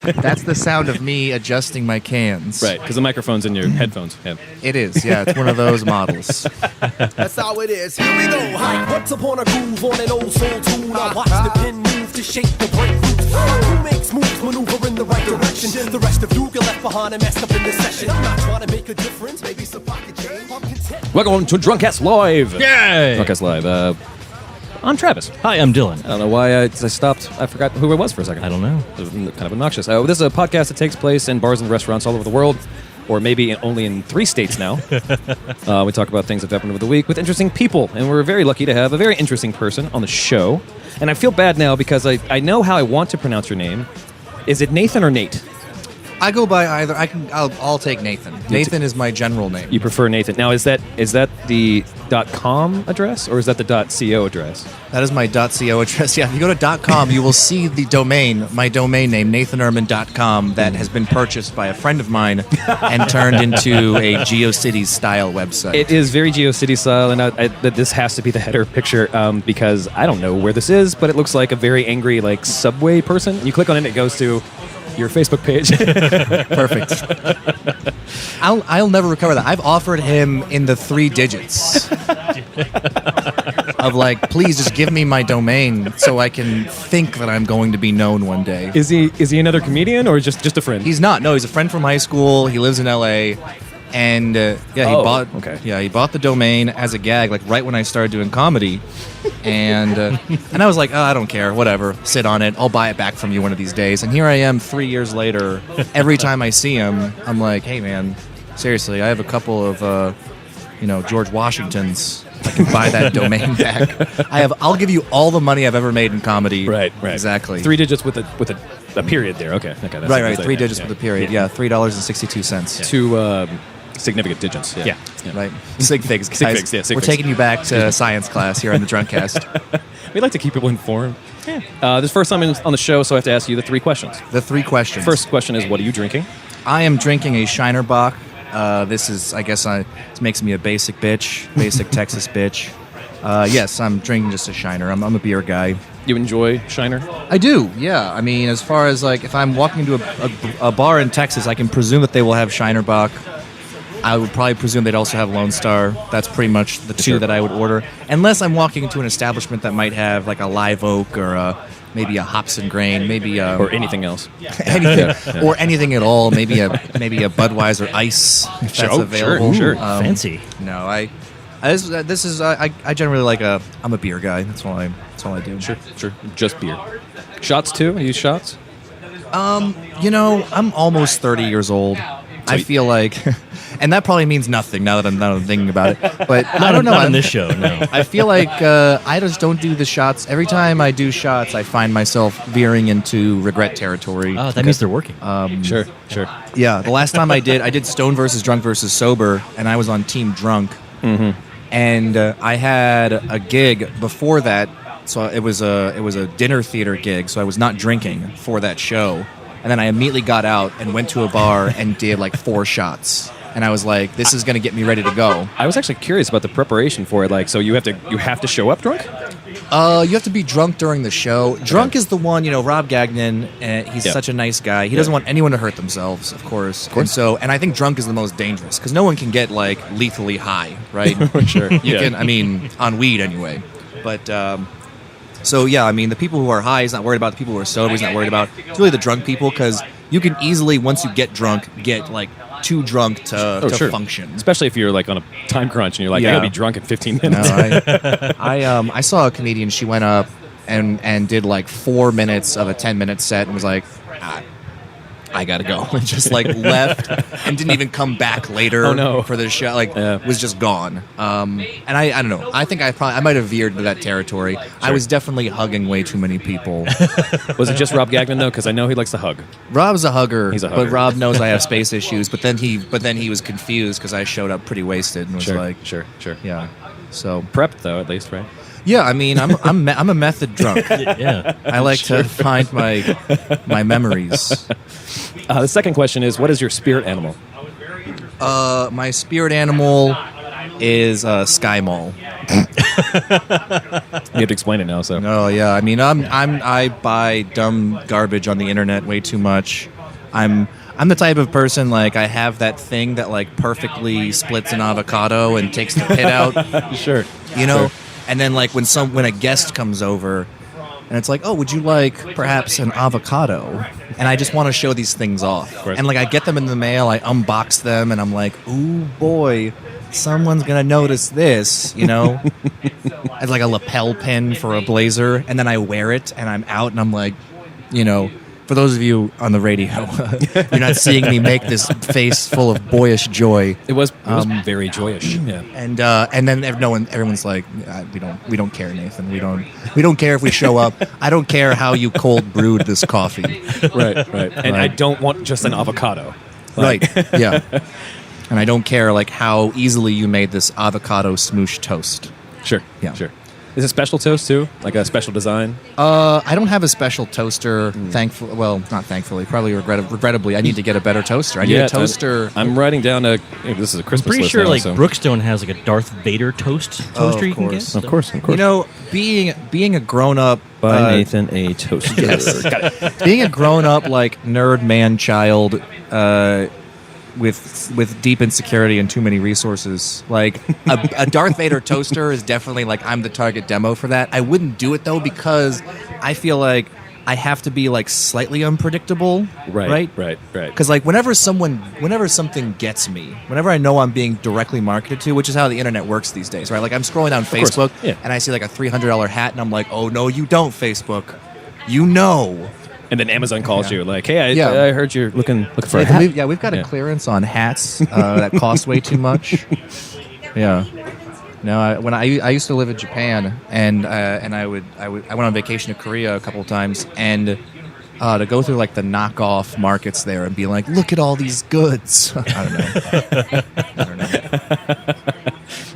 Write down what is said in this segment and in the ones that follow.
That's the sound of me adjusting my cans. Right, because the microphone's in your headphones. Yeah. It is, yeah. It's one of those models. That's how it is. Here we go. Once upon a groove on an old soul tune. I watch the pin move to shape the breakthrough. Who makes moves, maneuver in the right direction? The rest of you get left behind and messed up in the session. I'm not trying to make a difference. Maybe some pocket change. I'm content. Welcome to Drunkcast Live. Yay! Drunkcast Live. I'm Travis. Hi, I'm Dylan. I don't know why I stopped. I forgot who I was for a second. I don't know. It was kind of obnoxious. This is a podcast that takes place in bars and restaurants all over the world, or maybe only in 3 states now. We talk about things that happen over the week with interesting people, and we're very lucky to have a very interesting person on the show. And I feel bad now because I know how I want to pronounce your name. Is it Nathan or Nate? I go by either. I'll take Nathan. Nathan is my general name. You prefer Nathan. Now, is that the .com address or is that the .co address? That is my .co address. Yeah, if you go to .com, you will see the domain, my domain name, NathanEhrmann.com, that has been purchased by a friend of mine and turned into a GeoCities-style website. It is very GeoCities style, and this has to be the header picture because I don't know where this is, but it looks like a very angry subway person. You click on it, it goes to your Facebook page. Perfect. I'll never recover that. I've offered him in the 3 digits of please just give me my domain so I can think that I'm going to be known one day. Is he another comedian or just a friend? He's not. No, he's a friend from high school. He lives in LA. And he bought the domain as a gag, right when I started doing comedy, and I was like, oh, I don't care, whatever, sit on it, I'll buy it back from you one of these days. And here I am, 3 years later. Every time I see him, I'm like, hey man, seriously, I have a couple of George Washingtons. I can buy that domain back. I'll give you all the money I've ever made in comedy. Right. Exactly. 3 digits with a period there. Okay. That's right. 3 digits with a period. Yeah, $3.62. 2 significant digits. Yeah. Right. Sig figs, guys. Sig figs, yeah, sig We're figs. taking you back to science class here on the Drunkcast. We like to keep people informed. Yeah. This first time on the show, so I have to ask you the 3 questions. The 3 questions. First question is, what are you drinking? I am drinking a Shiner Bock. This is, it makes me a basic bitch, basic Texas bitch. Yes, I'm drinking just a Shiner. I'm a beer guy. You enjoy Shiner? I do, yeah. I mean, as far as if I'm walking into a bar in Texas, I can presume that they will have Shiner Bock. I would probably presume they'd also have Lone Star. That's pretty much the 2 that I would order. Unless I'm walking into an establishment that might have a Live Oak or maybe a Hops and Grain, maybe or anything else. Anything or anything at all. Maybe a Budweiser Ice if that's available. Sure. Fancy. No, I generally I'm a beer guy. That's all I do. Sure. Just beer. Shots too? You use shots? I'm almost 30 years old. I feel like, and that probably means nothing now that I'm thinking about it. But I don't know. Not on this show, no. I feel like I just don't do the shots. Every time I do shots, I find myself veering into regret territory. Oh, that means they're working. Sure. Yeah, the last time I did Stone versus Drunk versus Sober, and I was on Team Drunk. Mm-hmm. And I had a gig before that, so it was a dinner theater gig, so I was not drinking for that show. And then I immediately got out and went to a bar and did 4 shots. And I was like, this is going to get me ready to go. I was actually curious about the preparation for it. So you have to show up drunk? You have to be drunk during the show. Drunk is the one, Rob Gagnon, he's such a nice guy. He doesn't want anyone to hurt themselves, of course. And I think drunk is the most dangerous because no one can get lethally high, right? Sure. You can, on weed anyway. But so, yeah, the people who are high, he's not worried about. The people who are sober, he's not worried about. It's really the drunk people, because you can easily, once you get drunk, get, too drunk to function. Especially if you're, on a time crunch and you're I gotta be drunk in 15 minutes. No, I saw a comedian, she went up and did, 4 minutes of a 10-minute set and was like, I gotta go, and just left and didn't even come back later for the show. Was just gone. And I don't know. I think I might have veered to that territory. Sure. I was definitely hugging way too many people. Was it just Rob Gagnon though? Because I know he likes to hug. Rob's a hugger. He's a hugger. But Rob knows I have space issues. But then he was confused because I showed up pretty wasted and was sure. Yeah. So prepped though, at least, right? Yeah, I'm a method drunk. Yeah, I like to find my memories. The second question is, what is your spirit animal? My spirit animal, is Sky Mall. You have to explain it now. So. Oh yeah, I mean, I buy dumb garbage on the internet way too much. I'm the type of person, like, I have that thing that, like, perfectly splits an avocado and takes the pit out. Sure. You know? Sure. And then, like, when a guest comes over, and it's like, oh, would you like perhaps an avocado? And I just want to show these things off. And, like, I get them in the mail, I unbox them, and I'm like, ooh, boy, someone's going to notice this, you know? It's like a lapel pin for a blazer, and then I wear it, and I'm out, and I'm like, you know... For those of you on the radio, you're not seeing me make this face full of boyish joy. It was very joyous. Yeah. And then everyone's like, we don't care, Nathan. We don't care if we show up. I don't care how you cold brewed this coffee. Right. And I don't want just an avocado. Right. Yeah. And I don't care like how easily you made this avocado smoosh toast. Sure. Yeah. Sure. Is it special toast too? Like a special design? I don't have a special toaster. Thankfully, well, not thankfully. Probably regrettably, I need to get a better toaster. I need a toaster. I'm writing down this is a Christmas. I'm pretty list sure now, like so. Brookstone has like a Darth Vader toaster you can get. Of course. You know, being a grown up. By Nathan a toaster. Yes. Got it. Being a grown up like nerd man child. With deep insecurity and too many resources, like a Darth Vader toaster is definitely like I'm the target demo for that. I wouldn't do it though because I feel like I have to be like slightly unpredictable, right? Because like whenever something gets me, whenever I know I'm being directly marketed to, which is how the internet works these days, right? Like I'm scrolling down Facebook and I see like a $300 hat and I'm like, oh no, you don't, Facebook, you know. And then Amazon calls you like, "Hey, I heard you're looking for a hat." We've got a clearance on hats that cost way too much. Yeah. No, I used to live in Japan, and I went on vacation to Korea a couple of times, and to go through like the knockoff markets there and be like, "Look at all these goods." I don't know.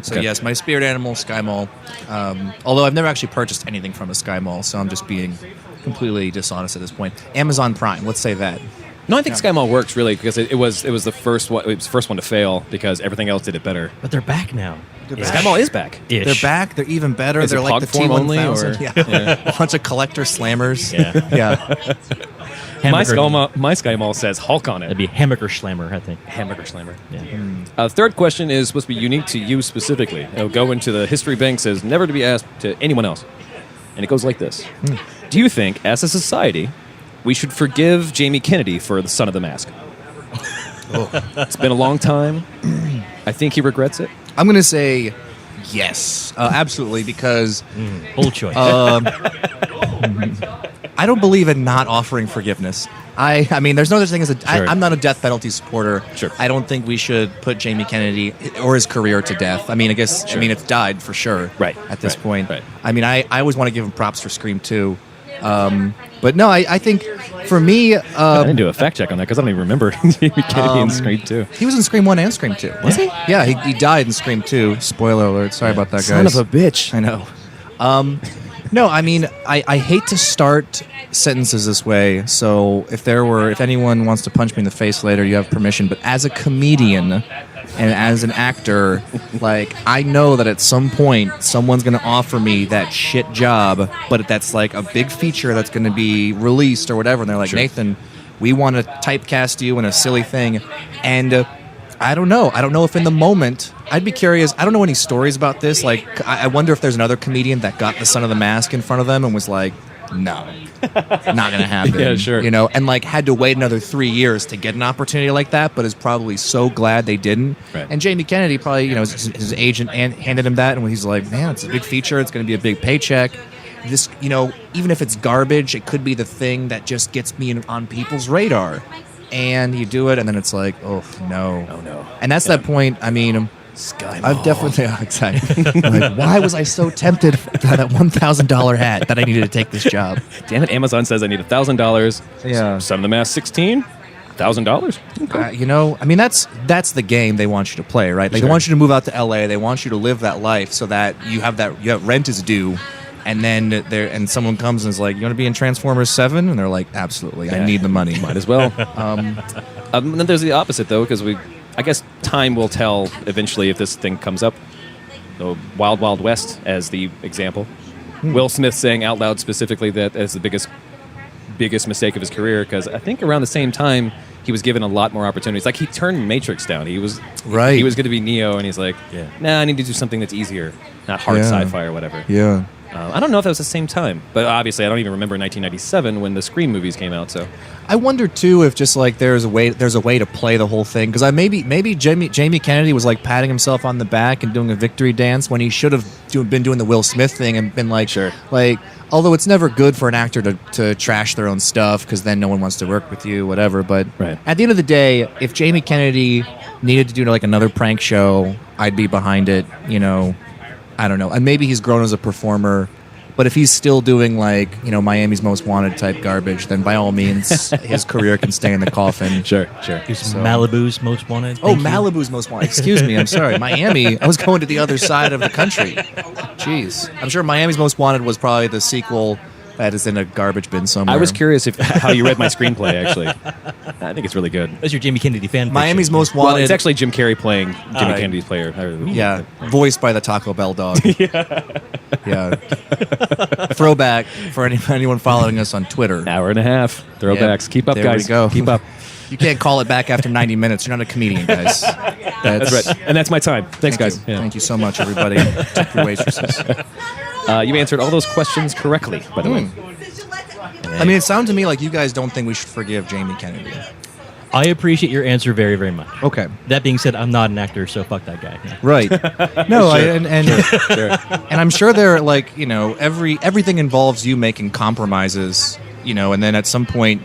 So yes, my spirit animal, Sky Mall. Although I've never actually purchased anything from a Sky Mall, so I'm just being completely dishonest at this point. Amazon Prime, let's say that. No, I think Sky Mall works really because it was the first one. It was the first one to fail because everything else did it better. But they're back now. Sky Mall is back. Ish. They're back. They're even better. Is they're it like the Pog form only, T1000. or- Yeah. A bunch of collector slammers. Yeah. My Sky Mall says Hulk on it. That'd be Hamburger Schlammer, I think. Hamburger Slammer. Yeah. Third question is supposed to be unique to you specifically. It'll go into the history bank, says never to be asked to anyone else. And it goes like this. Do you think, as a society, we should forgive Jamie Kennedy for the Son of the Mask? It's been a long time. I think he regrets it. I'm going to say yes. Absolutely, because Bold choice. I don't believe in not offering forgiveness. I mean, there's no such thing as I'm not a death penalty supporter. Sure. I don't think we should put Jamie Kennedy or his career to death. I mean, I mean, it's died for sure. Right. At this point. Right. I mean, I always want to give him props for Scream 2. But no, I think for me, I didn't do a fact check on that because I don't even remember Jamie Kennedy in Scream 2. He was in Scream 1 and Scream 2. Was he? Yeah, he died in Scream 2. Spoiler alert. Sorry about that, guys. Son of a bitch. I know. No, I mean, I hate to start sentences this way, so if anyone wants to punch me in the face later, you have permission, but as a comedian and as an actor, like, I know that at some point someone's going to offer me that shit job, but that's like a big feature that's going to be released or whatever, and they're like, Nathan, we want to typecast you in a silly thing, and I don't know. I don't know if in the moment, I'd be curious. I don't know any stories about this. Like, I wonder if there's another comedian that got the Son of the Mask in front of them and was like, no, not going to happen. Yeah, sure. You know, and like had to wait another 3 years to get an opportunity like that, but is probably so glad they didn't. Right. And Jamie Kennedy probably, you know, his agent handed him that, and he's like, man, it's a big feature. It's going to be a big paycheck. This, you know, even if it's garbage, it could be the thing that just gets me on people's radar. And you do it, and then it's like, oh no. And that's that point. I mean, Sky Mall. I've definitely excited. Like, why was I so tempted by that $1,000 hat that I needed to take this job? Damn it! Amazon says I need $1,000. Yeah. Son of the Mask 16. $1,000. You know, I mean, that's the game they want you to play, right? Like, Sure. they want you to move out to LA. They want you to live that life so that you have rent is due. And then someone comes and is like, "You want to be in Transformers 7?" And they're like, "Absolutely, I need the money." Might as well. Then there's the opposite though, because I guess time will tell eventually if this thing comes up. the Wild Wild West as the example. Will Smith saying out loud specifically that as the biggest mistake of his career, because I think around the same time he was given a lot more opportunities. Like he turned Matrix down. He was right. He was going to be Neo, and he's like, nah, I need to do something that's easier, not hard sci-fi or whatever. Yeah. I don't know if that was the same time, but obviously I don't even remember 1997 when the Scream movies came out. So I wonder too if just like there's a way to play the whole thing, because maybe Jamie Kennedy was like patting himself on the back and doing a victory dance when he should have been doing the Will Smith thing and been like, sure, like. Although it's never good for an actor to trash their own stuff, because then no one wants to work with you, whatever. But at the end of the day, if Jamie Kennedy needed to do like another prank show, I'd be behind it. You know, I don't know. And maybe he's grown as a performer. But if he's still doing like, Miami's Most Wanted type garbage, then by all means, his career can stay in the coffin. Sure. Malibu's Most Wanted. Malibu's Most Wanted. Excuse me. I'm sorry. Miami. I was going to the other side of the country. Jeez. I'm sure Miami's Most Wanted was probably the sequel that is in a garbage bin somewhere. I was curious how you read my screenplay, actually. I think it's really good. That's your Jamie Kennedy fan. Miami's Most Wanted. Well, it's actually Jim Carrey playing Jimmy Kennedy's player. Yeah, voiced by the Taco Bell dog. Yeah. Throwback for anyone following us on Twitter. Hour and a half. Throwbacks. Keep up, there guys. We go. Keep up. You can't call it back after 90 minutes. You're not a comedian, guys. That's right. And that's my time. Thanks, guys. Yeah. Thank you so much, everybody. Tip your waitresses. You answered all those questions correctly, by the way. I mean, it sounds to me like you guys don't think we should forgive Jamie Kennedy. I appreciate your answer very, very much. Okay. That being said, I'm not an actor, so fuck that guy. Right. No, Sure. Sure. And I'm sure they're like, everything involves you making compromises, and then at some point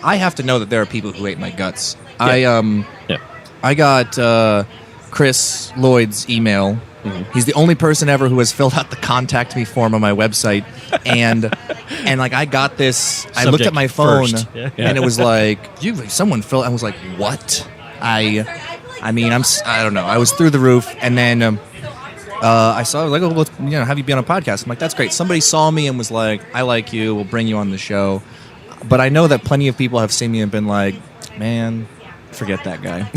I have to know that there are people who hate my guts. Yeah. I got Chris Lloyd's email. Mm-hmm. He's the only person ever who has filled out the contact me form on my website, and like I got this. I looked at my phone, and it was like someone filled. I was like, what? I don't know. I was through the roof, and then I saw like, have you be on a podcast? I'm like, that's great. Somebody saw me and was like, I like you. We'll bring you on the show. But I know that plenty of people have seen me and been like, man, forget that guy.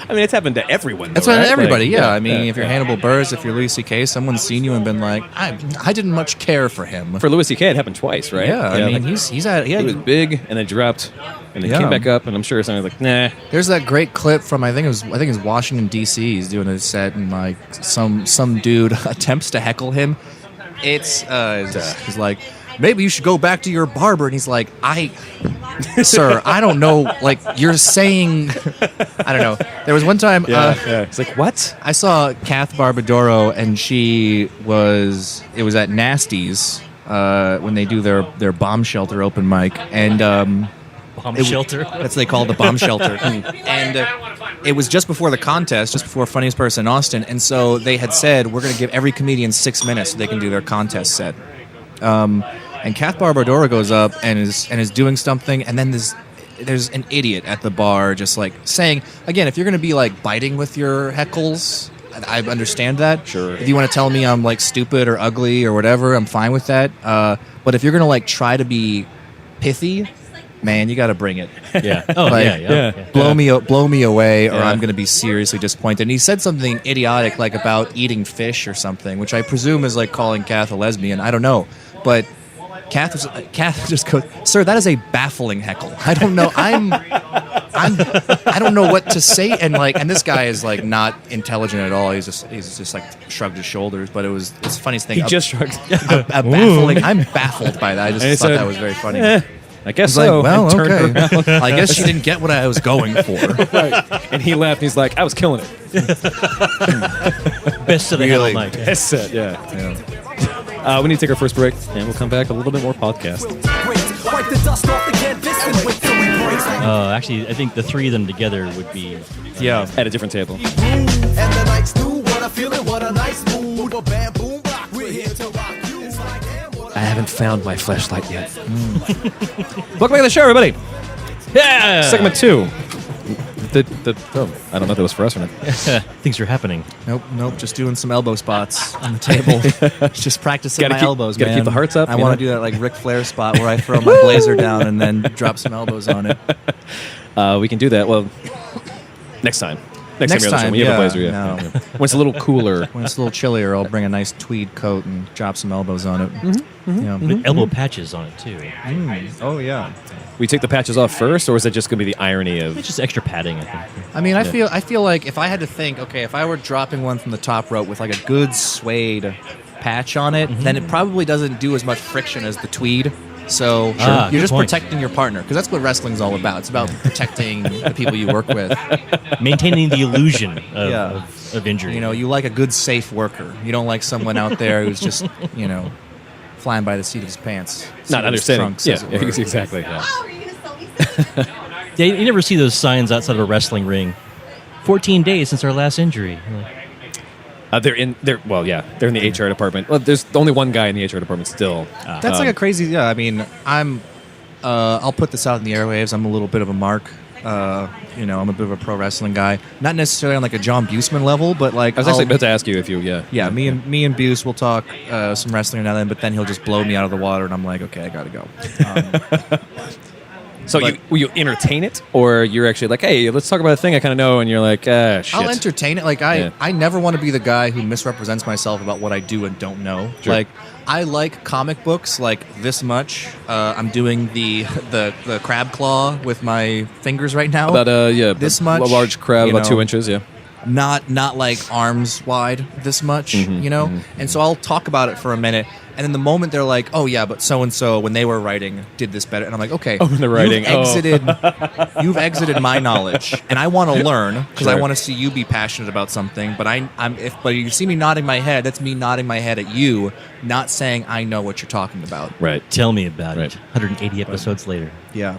I mean, it's happened to everyone. That's happened to everybody, yeah. I mean, if you're Hannibal Buress, if you're Louis C.K., someone's seen you and been like, I didn't much care for him. For Louis C.K., it happened twice, right? Yeah, I mean, like, he was big and then dropped and then came back up, and I'm sure someone was like, nah. There's that great clip from I think it was Washington D.C. He's doing a set and like some dude attempts to heckle him. He's like, maybe you should go back to your barber. And he's like, sir, I don't know. Like, you're saying, I don't know. There was one time. It's like, what? I saw Kath Barbadoro, and it was at Nasty's when they do their bomb shelter open mic. And bomb shelter? That's what they call it, the bomb shelter. And it was just before the contest, just before Funniest Person in Austin. And so they had said, we're going to give every comedian 6 minutes so they can do their contest set. And Kath Barbadoro goes up and is doing something, and then there's an idiot at the bar just like saying, again, if you're going to be like biting with your heckles, I understand that. Sure. If you want to tell me I'm like stupid or ugly or whatever, I'm fine with that. But if you're going to like try to be pithy, man, you got to bring it. Yeah. Oh, like, blow me away, or I'm going to be seriously disappointed. And he said something idiotic like about eating fish or something, which I presume is like calling Kath a lesbian. I don't know, but Kath just goes, "Sir, that is a baffling heckle. I don't know. I don't know what to say." And this guy is like not intelligent at all. He's just like shrugged his shoulders. But it's the funniest thing. He just shrugged. A baffling. I'm baffled by that. I just thought that was very funny. I guess so. Like, well, okay. I guess she didn't get what I was going for. Right. And he left. And he's like, I was killing it. Best set of the night. Best set. Yeah. We need to take our first break, and we'll come back a little bit more podcast. Actually, I think the three of them together would be at a different table. I haven't found my flashlight yet. Welcome back to the show, everybody. Yeah. Segment 2. I don't know if that was for us or not. Things are happening. Nope. Just doing some elbow spots on the table. Just practicing elbows, man. Gotta keep the hearts up. I want to do that like Ric Flair spot where I throw my blazer down and then drop some elbows on it. We can do that. Well, next time. Next time you have a blazer, No. When it's a little cooler. When it's a little chillier, I'll bring a nice tweed coat and drop some elbows on it. Yeah. With elbow patches on it, too. Oh, yeah. We take the patches off first, or is it just going to be the irony of... It's just extra padding, I think. I mean, I feel like if I had to think, okay, if I were dropping one from the top rope with like a good suede patch on it, then it probably doesn't do as much friction as the tweed. So you're just protecting your partner, because that's what wrestling's all about. It's about protecting the people you work with. Maintaining the illusion of injury. You know, you like a good, safe worker. You don't like someone out there who's just, flying by the seat of his pants. Not understanding. Trunks, as it were. Exactly. Yeah. Yeah, you never see those signs outside of a wrestling ring. 14 days since our last injury. They're in the HR department. Well, there's only one guy in the HR department still. That's like a crazy. Yeah, I mean, I'll put this out in the airwaves. I'm a little bit of a mark. I'm a bit of a pro wrestling guy. Not necessarily on like a John Busman level, but like I was actually about to ask you if you. Yeah, me and Buse will talk some wrestling now then, but then he'll just blow me out of the water, and I'm like, okay, I gotta go. So will you entertain it, or you're actually like, hey, let's talk about a thing I kind of know, and you're like, shit. I'll entertain it. Like I never want to be the guy who misrepresents myself about what I do and don't know. Sure. Like I like comic books like this much. I'm doing the crab claw with my fingers right now. About this much. A large crab, about 2 inches. Yeah. Not like arms wide this much, And so I'll talk about it for a minute, and then the moment they're like, "Oh yeah, but so and so when they were writing did this better," and I'm like, "Okay, when they're writing, you've exited my knowledge, and I want to learn because Sure. I want to see you be passionate about something." But but you see me nodding my head, that's me nodding my head at you, not saying I know what you're talking about. Right. Tell me about Right. it. 180 episodes later. Yeah.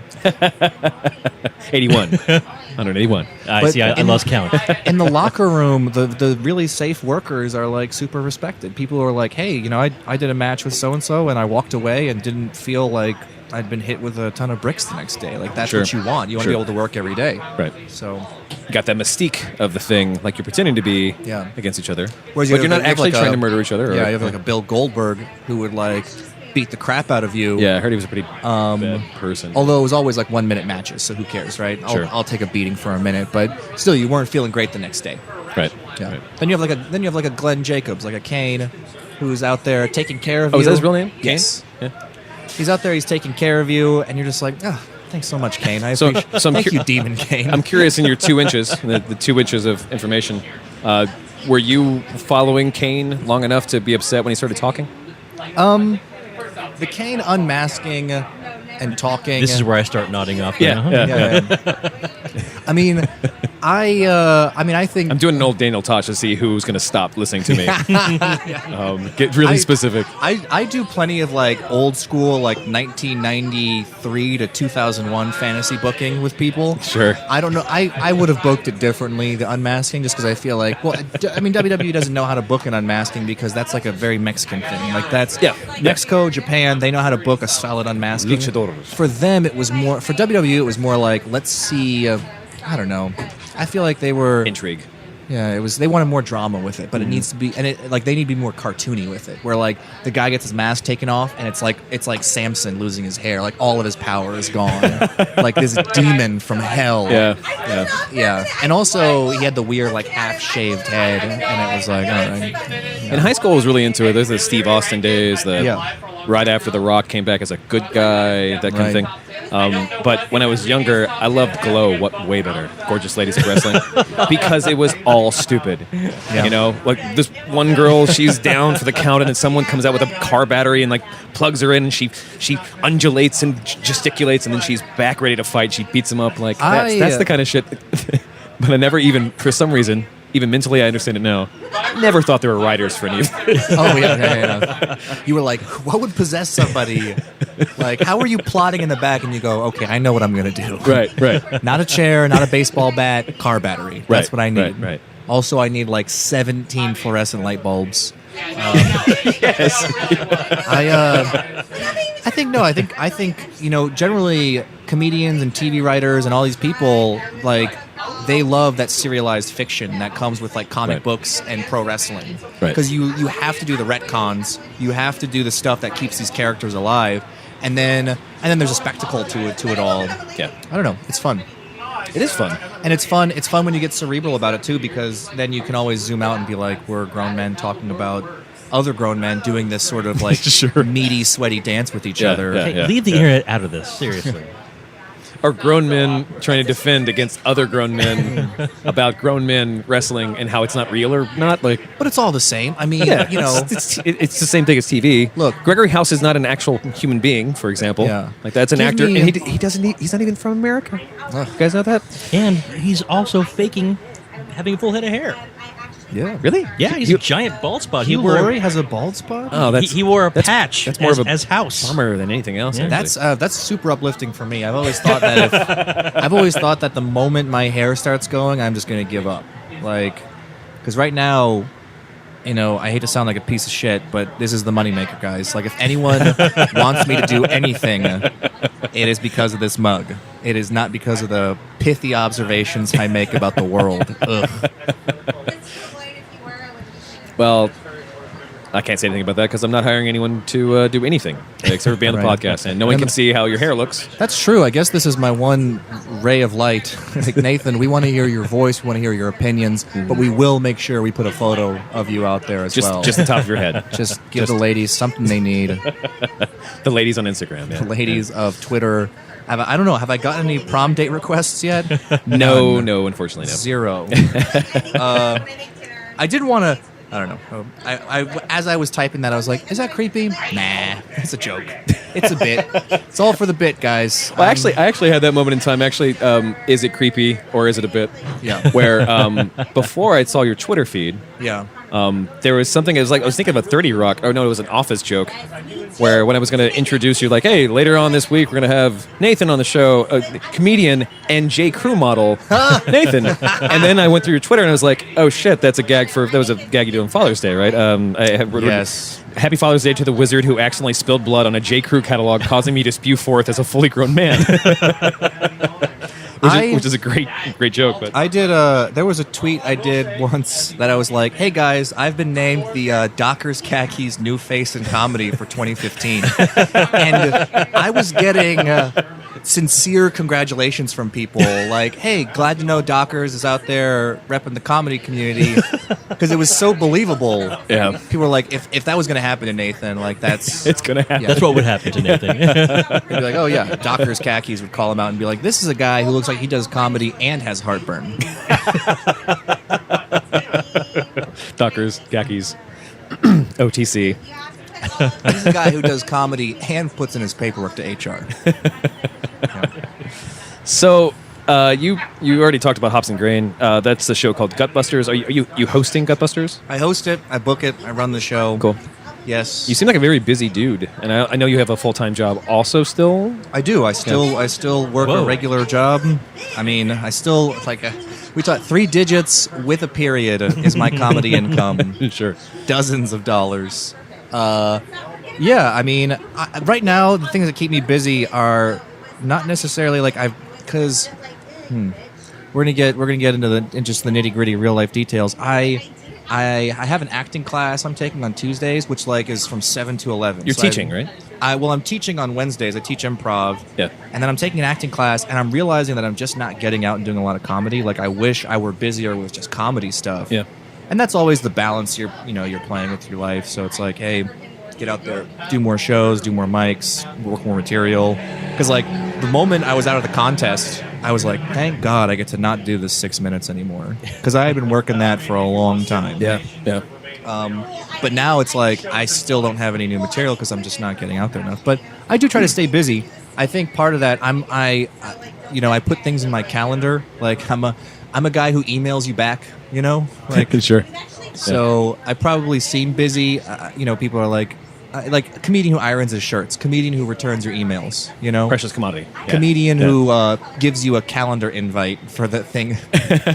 81. 181. I lost count. In the locker room, the really safe workers are like super respected. People are like, hey, I did a match with so-and-so and I walked away and didn't feel like I'd been hit with a ton of bricks the next day. Like that's Sure. what you want. You want to be able to work every day. Right. So You got that mystique of the thing, like you're pretending to be against each other. Whereas but you're not actually trying to murder each other. Yeah, you have like a Bill Goldberg who would like beat the crap out of you. Yeah, I heard he was a pretty bad person. Although it was always like 1 minute matches, so who cares, right? Sure. I'll take a beating for a minute, but still, you weren't feeling great the next day. Right. Yeah. Right. Then you have like a Glenn Jacobs, like a Kane, who's out there taking care of you. Oh, is that his real name? Yes. Yeah. He's out there. He's taking care of you, and you're just like, thanks so much, Kane. Thank you, Demon Kane. I'm curious in your 2 inches, the 2 inches of information. Were you following Kane long enough to be upset when he started talking? The Kane unmasking and talking. This is where I start nodding off. Yeah. I mean, I think I'm doing an old Daniel Tosh to see who's going to stop listening to me. Get really specific. I do plenty of like old school, like 1993 to 2001 fantasy booking with people. Sure. I don't know. I would have booked it differently, the unmasking, just because I feel like, WWE doesn't know how to book an unmasking because that's like a very Mexican thing. Like that's Mexico, Japan, they know how to book a solid unmasking. Luchadores. For them, it was more, for WWE, it was more like, let's see, I don't know. I feel like they were Intrigue. Yeah, it was. They wanted more drama with it, but it needs to be, and they need to be more cartoony with it. Where like the guy gets his mask taken off, and it's like Samson losing his hair, like all of his power is gone, like this demon from hell. Yeah. And also he had the weird like half shaved head, and it was like, all right. Yeah. In high school, I was really into it. There's the Steve Austin days. Right after The Rock came back as a good guy, that kind of thing. But when I was younger, I loved Glow way better, Gorgeous Ladies of Wrestling, because it was all stupid. Yeah. Like this one girl, she's down for the count, and then someone comes out with a car battery and like plugs her in, and she undulates and gesticulates, and then she's back ready to fight. She beats him up. Like that's the kind of shit. But I never even, for some reason, even mentally, I understand it now. Never thought there were writers for any of this. Oh, yeah. You were like, what would possess somebody? Like, how are you plotting in the back? And you go, okay, I know what I'm going to do. Right. Not a chair, not a baseball bat, car battery. That's what I need. Right. Also, I need like 17 fluorescent light bulbs. Yes. I think generally comedians and TV writers and all these people, like, they love that serialized fiction that comes with like comic books and pro wrestling. Because you have to do the retcons, you have to do the stuff that keeps these characters alive, and then there's a spectacle to it all. Yeah. I don't know, it's fun. It is fun. And it's fun. It's fun when you get cerebral about it too, because then you can always zoom out and be like, we're grown men talking about other grown men doing this sort of like meaty, sweaty dance with each other. Hey, leave the internet out of this, seriously. Are grown men trying to defend against other grown men about grown men wrestling and how it's not real or not? Like, but it's all the same. I mean, you know, it's the same thing as TV. Look, Gregory House is not an actual human being, for example. Yeah. Like that's an actor, and he doesn't. He's not even from America. You guys know that? And he's also faking having a full head of hair. Yeah, really? Yeah, he's a giant bald spot. Hugh Laurie has a bald spot. Oh, he wore a patch. That's more of a as House bummer than anything else. Yeah. That's super uplifting for me. I've always thought that the moment my hair starts going, I'm just going to give up. Like, because right now, you know, I hate to sound like a piece of shit, but this is the moneymaker, guys. Like, if anyone wants me to do anything, it is because of this mug. It is not because of the pithy observations I make about the world. Ugh. Well, I can't say anything about that because I'm not hiring anyone to do anything except for be on the podcast, and no one can see how your hair looks. That's true. I guess this is my one ray of light. Like, Nathan, we want to hear your voice, we want to hear your opinions, but we will make sure we put a photo of you out there as well. Just the top of your head. Just give the ladies something they need. The ladies on Instagram. Yeah. The ladies of Twitter. I don't know. Have I gotten any prom date requests yet? No, unfortunately, no. Zero. I did want to. I don't know. As I was typing that, I was like, "Is that creepy?" Nah, it's a joke. It's a bit. It's all for the bit, guys. Well, I actually had that moment in time. Actually, is it creepy or is it a bit? Yeah. Where before I saw your Twitter feed, yeah, there was something. I was thinking of a 30 Rock. Oh no, it was an Office joke. Where when I was going to introduce you, like, hey, later on this week we're going to have Nathan on the show, a comedian and J. Crew model, Nathan. And then I went through your Twitter and I was like, oh shit, that was a gag you do on Father's Day, right? Yes. Happy Father's Day to the wizard who accidentally spilled blood on a J. Crew catalog, causing me to spew forth as a fully grown man. Which is a great joke. But I did. There was a tweet I did once that I was like, "Hey guys, I've been named the Dockers Khakis new face in comedy for 2015," and I was getting sincere congratulations from people. Like, "Hey, glad to know Dockers is out there repping the comedy community," because it was so believable. Yeah, people were like, "If that was going to happen to Nathan, like it's going to happen." Yeah. That's what would happen to Nathan. They'd be like, "Oh yeah," Dockers Khakis would call him out and be like, "This is a guy who looks like he does comedy and has heartburn." Dockers, khakis, OTC. This is a guy who does comedy and puts in his paperwork to HR. So, you already talked about Hops and Grain. That's the show called Gutbusters. Are you hosting Gutbusters? I host it, I book it, I run the show. Cool. Yes. You seem like a very busy dude, and I know you have a full-time job also still. I do. I still work a regular job. I mean, I still, we taught 3 digits with a period is my comedy income. Sure. Dozens of dollars. Yeah, I mean, right now, the things that keep me busy are not necessarily because we're gonna get into just the nitty-gritty real life details. I have an acting class I'm taking on Tuesdays, which is from 7 to 11. You're teaching, right? I'm teaching on Wednesdays. I teach improv. Yeah. And then I'm taking an acting class, and I'm realizing that I'm just not getting out and doing a lot of comedy. Like, I wish I were busier with just comedy stuff. Yeah. And that's always the balance you're playing with your life. So it's like, hey, get out there, do more shows, do more mics, work more material. Because the moment I was out of the contest, I was like, thank God I get to not do this 6 minutes anymore. Because I had been working that for a long time. Yeah. But now it's like I still don't have any new material because I'm just not getting out there enough. But I do try to stay busy. I think part of that I put things in my calendar. Like I'm a guy who emails you back. Sure. So I probably seem busy. People are like a comedian who irons his shirts, comedian who returns your emails. Precious commodity. Yeah. Comedian who gives you a calendar invite for the thing.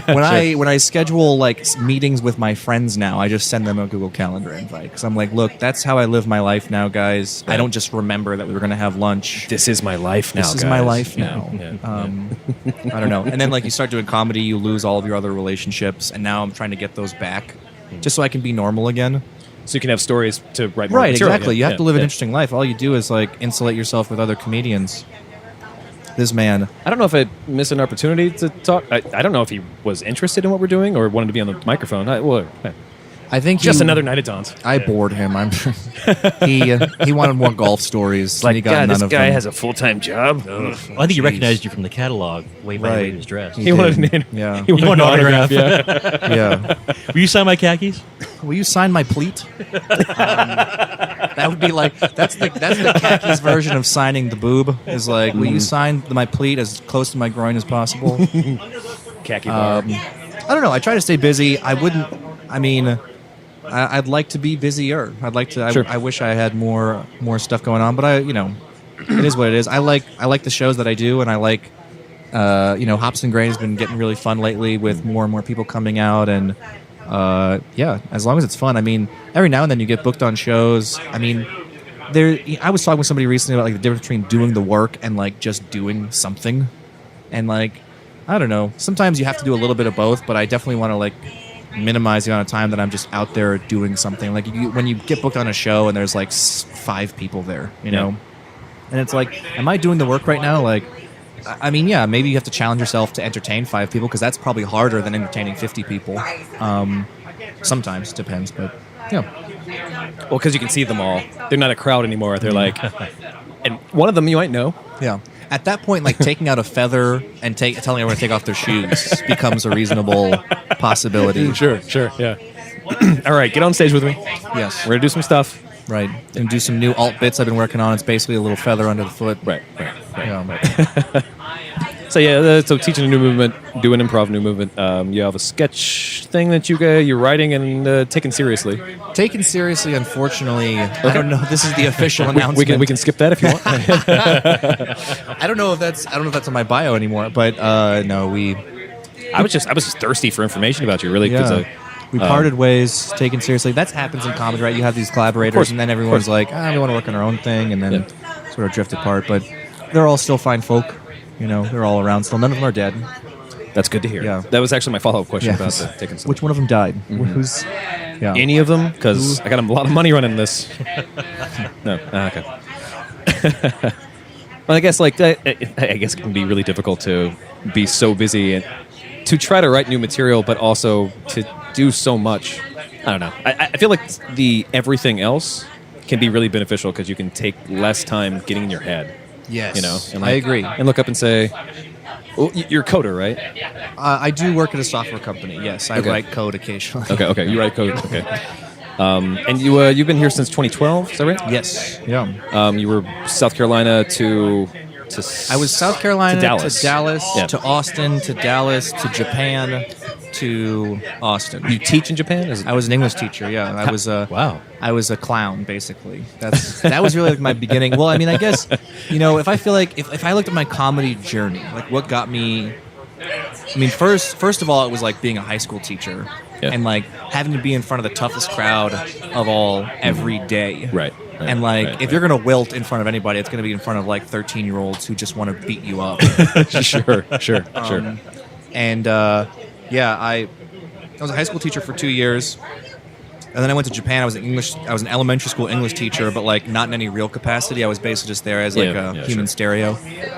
When I schedule meetings with my friends now, I just send them a Google Calendar invite because I'm like, look, that's how I live my life now, guys. I don't just remember that we were going to have lunch. This is my life now. This is my life now. I don't know. And then you start doing comedy, you lose all of your other relationships, and now I'm trying to get those back just so I can be normal again. So you can have stories to write more right, material. Exactly. You have to live an interesting life. All you do is insulate yourself with other comedians. This man. I don't know if I missed an opportunity to talk. I don't know if he was interested in what we're doing or wanted to be on the microphone. I think just another night at Dawn's. I bored him. He wanted more golf stories. Like, and he got none this of guy them. has a full-time job. I think he recognized you from the catalog way by the way he was dressed. He He wanted did. an Yeah. You want an autograph? Yeah. Yeah. Will you sign my khakis? Will you sign my pleat? That would be like that's the khakis version of signing the boob. Is like, will you sign my pleat as close to my groin as possible? Khaki bar. I don't know. I try to stay busy. I wouldn't. I mean, I'd like to be busier. I'd like to. Sure. I wish I had more stuff going on. But it is what it is. I like the shows that I do, and I like. Hops and Grain has been getting really fun lately with more and more people coming out, and as long as it's fun. I mean, every now and then you get booked on shows. I mean, I was talking with somebody recently about like the difference between doing the work and like just doing something, and like I don't know. Sometimes you have to do a little bit of both, but I definitely want to like minimize the amount of time that I'm just out there doing something. Like when you get booked on a show and there's like 5 people there, you know, and it's like, am I doing the work right now? Like. I mean, yeah, maybe you have to challenge yourself to entertain 5 people because that's probably harder than entertaining 50 people. Sometimes, depends, but yeah. Well, because you can see them all. They're not a crowd anymore. They're like, and one of them you might know. Yeah. At that point, like taking out a feather and telling everyone to take off their shoes becomes a reasonable possibility. Sure, yeah. All right, get on stage with me. Yes. We're going to do some stuff. Right. And do some new alt bits I've been working on. It's basically a little feather under the foot. Right. Yeah. So teaching a new movement, doing improv new movement. You have a sketch thing that you're writing and taking seriously. Taken seriously, unfortunately. I don't know. This is the official announcement. We can skip that if you want. I don't know if that's on my bio anymore, but no, we. I was just thirsty for information about you, really, because we parted ways, taken seriously. That happens in comedy, right? You have these collaborators, and then everyone's like, we want to work on our own thing, and then sort of drift apart. But they're all still fine folk. They're all around still. None of them are dead. That's good to hear. Yeah. That was actually my follow-up question about Yes. the taking some. Which one of them died? Mm-hmm. Who's? Yeah. Any of them? Because I got a lot of money running this. No. Okay. Well, I guess I guess it can be really difficult to be so busy and to try to write new material, but also to do so much. I don't know. I feel like the everything else can be really beneficial because you can take less time getting in your head. Yes. And I agree. And look up and say, well, you're a coder, right? I do work at a software company. Yes, I write code occasionally. Okay. You write code. Okay. And you've been here since 2012. Is that right? Yes. Yeah. You were South Carolina to I was South Carolina to Dallas, to Austin, to Dallas, to Japan, to Austin. You teach in Japan? I was an English teacher. Yeah, I was a wow. I was a clown, basically. That was really like my beginning. Well, I mean, I guess if I feel like if I looked at my comedy journey, like what got me. I mean, first of all, it was like being a high school teacher and like having to be in front of the toughest crowd of all every day. Right. And like, if you're gonna wilt in front of anybody, it's gonna be in front of like 13-year-olds who just want to beat you up. Sure. And I was a high school teacher for 2 years, and then I went to Japan. I was an elementary school English teacher, but like not in any real capacity. I was basically just there as like a human stereo.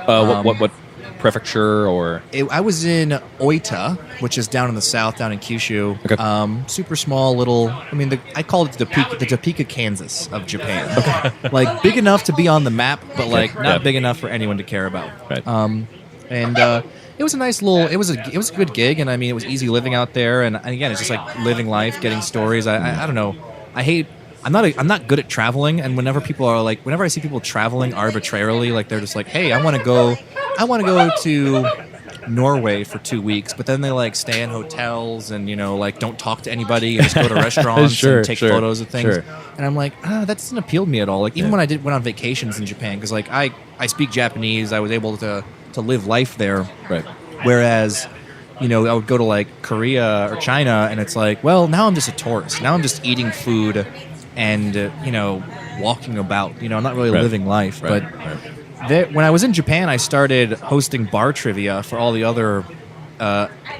What prefecture or? I was in Oita, which is down in the south, down in Kyushu. Okay. Super small little. I mean, I call it the Topeka, Kansas of Japan. Okay. Like big enough to be on the map, but like not big enough for anyone to care about. Right. It was a nice little. It was a good gig, and I mean, it was easy living out there. And again, it's just like living life, getting stories. I don't know. I'm not good at traveling, and whenever I see people traveling arbitrarily, like they're just like, hey, I want to go to Norway for 2 weeks, but then they like stay in hotels and like don't talk to anybody and just go to restaurants and take photos of things. Sure. And I'm like, that doesn't appeal to me at all. Like even when I went on vacations in Japan, because like I speak Japanese, I was able to live life there. Right. Whereas, I would go to like Korea or China, and it's like, well, now I'm just a tourist. Now I'm just eating food and walking about. I'm not really living life. But when I was in Japan, I started hosting bar trivia for all the other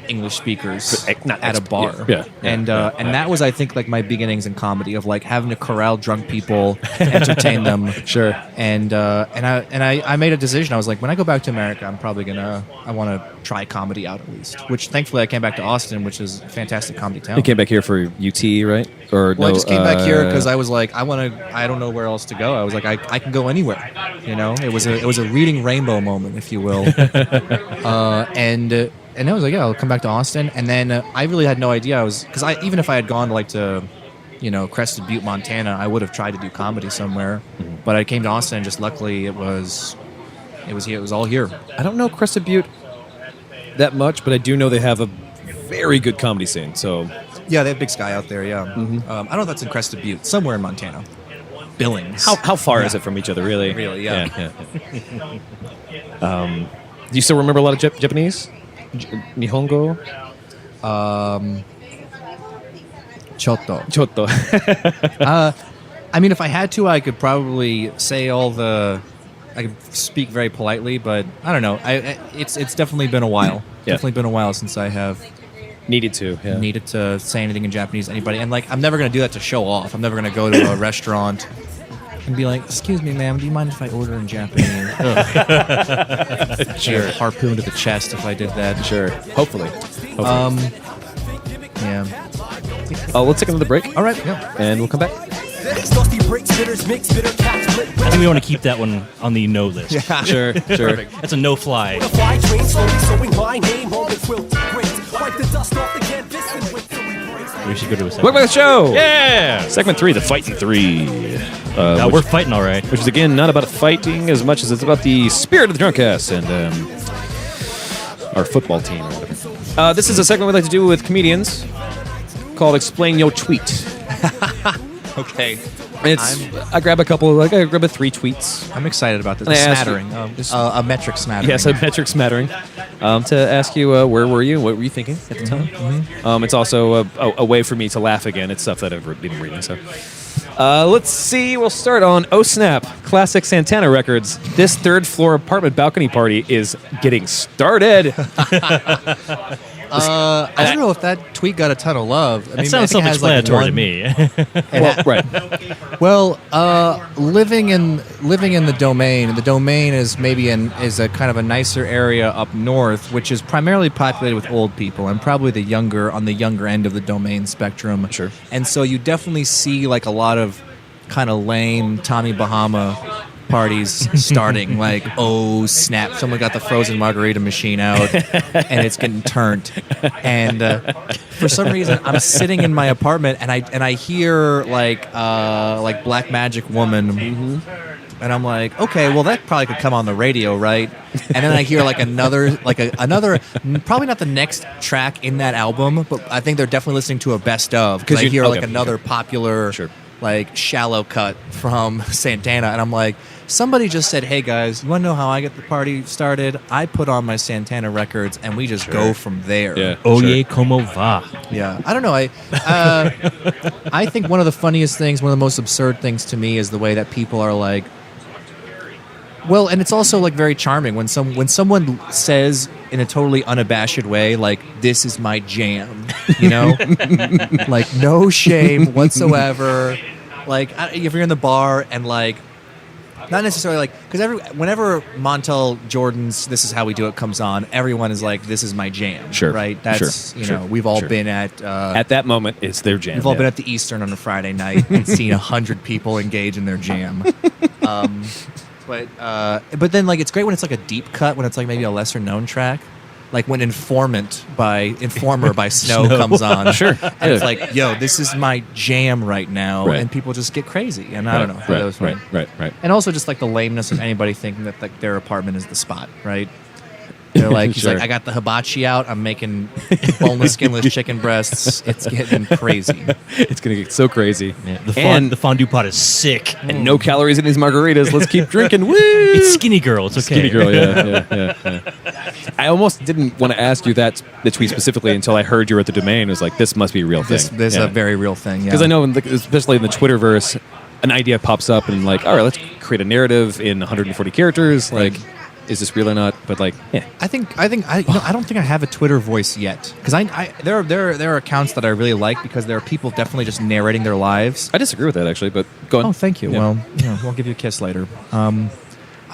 English speakers Not at a bar. And that was, I think, like my beginnings in comedy of like having to corral drunk people, entertain them. Sure. And I made a decision. I was like, when I go back to America, I want to try comedy out at least. Which thankfully I came back to Austin, which is a fantastic comedy town. You came back here for UT, right? Or well, I just came back here because I was like, I don't know where else to go. I was like, I can go anywhere. You know, it was a reading rainbow moment, if you will. And I was like, yeah, I'll come back to Austin. And then I really had no idea. Even if I had gone to Crested Butte, Montana, I would have tried to do comedy somewhere. Mm-hmm. But I came to Austin, and just luckily it was all here. I don't know Crested Butte that much, but I do know they have a very good comedy scene. So yeah, they have Big Sky out there. Yeah, mm-hmm. I don't know if that's in Crested Butte, somewhere in Montana. Billings. How far is it from each other, really? Really, yeah. Do you still remember a lot of Japanese? Nihongo? Chotto. I mean, if I had to, I could probably say I could speak very politely, but I don't know. It's definitely been a while. Definitely been a while since I have needed to say anything in Japanese to anybody. And like, I'm never going to do that to show off. I'm never going to go to a restaurant and be like, "Excuse me, ma'am, do you mind if I order in Japanese?" Sure. Harpoon to the chest if I did that. Sure. Hopefully. Yeah. Let's take another break. All right. Yeah. And we'll come back. I think we want to keep that one on the no list. Yeah. Sure. Perfect. That's a no fly. We should go to a segment. Welcome to the show. Yeah. Segment 3, the Fighting 3. We're fighting all right. Which is, again, not about fighting as much as it's about the spirit of the Drunkcast and our football team. Or whatever. This is a segment we like to do with comedians called Explain Your Tweet. Okay. I grab a 3 tweets. I'm excited about this. A smattering. A metric smattering. Yes, a metric smattering. To ask you, where were you? What were you thinking at the time? Mm-hmm. It's also a way for me to laugh again. It's stuff that I've been reading. So, let's see. We'll start on Oh Snap, classic Santana records. This third-floor apartment balcony party is getting started. I don't know if that tweet got a ton of love. That sounds self-explanatory to me. Right. Well, living in the domain. The domain is is a kind of a nicer area up north, which is primarily populated with old people and probably on the younger end of the domain spectrum. Sure. And so you definitely see like a lot of kind of lame Tommy Bahama parties starting. Like, oh snap, someone got the frozen margarita machine out and it's getting turned. And for some reason I'm sitting in my apartment and I hear like Black Magic Woman. Mm-hmm. And I'm like, okay, well that probably could come on the radio, right? And then I hear like another probably not the next track in that album, but I think they're definitely listening to a best of, because I hear another popular like shallow cut from Santana, and I'm like, somebody just said, hey guys, you want to know how I get the party started? I put on my Santana records and we just go from there. Yeah. Oye, como va? Yeah, I don't know. I think one of the funniest things, one of the most absurd things to me is the way that people are like, well, and it's also like very charming when someone says in a totally unabashed way, like, this is my jam, you know? Like, no shame whatsoever. Like, if you're in the bar and like, not necessarily like, because whenever Montel Jordan's "This Is How We Do It" comes on, everyone is like, "This is my jam." Sure, right? That's we've all been at that moment. It's their jam. We've all been at the Eastern on a Friday night and seen 100 people engage in their jam. But then like it's great when it's like a deep cut, when it's like maybe a lesser known track. Like when Informer by Snow comes on. Sure. And it's like, yo, this is my jam right now. Right. And people just get crazy. And I don't know. That was funny. Right. And also just like the lameness of anybody thinking that like their apartment is the spot, right? They're like, he's like, I got the hibachi out. I'm making boneless, skinless chicken breasts. It's getting crazy. It's going to get so crazy. Yeah, the fondue pot is sick. And no calories in these margaritas. Let's keep drinking. Woo! It's Skinny Girl. It's okay. Skinny Girl, yeah. I almost didn't want to ask you the tweet specifically until I heard you were at the domain. It was like, this must be a real thing. This is a very real thing, yeah. Because I know, especially in the Twitterverse, an idea pops up and like, all right, let's create a narrative in 140 characters. Like, is this real or not? But like, yeah. I don't think I have a Twitter voice yet because there are accounts that I really like because there are people definitely just narrating their lives. I disagree with that actually, but go on. Oh, thank you. Yeah. Well, we'll give you a kiss later.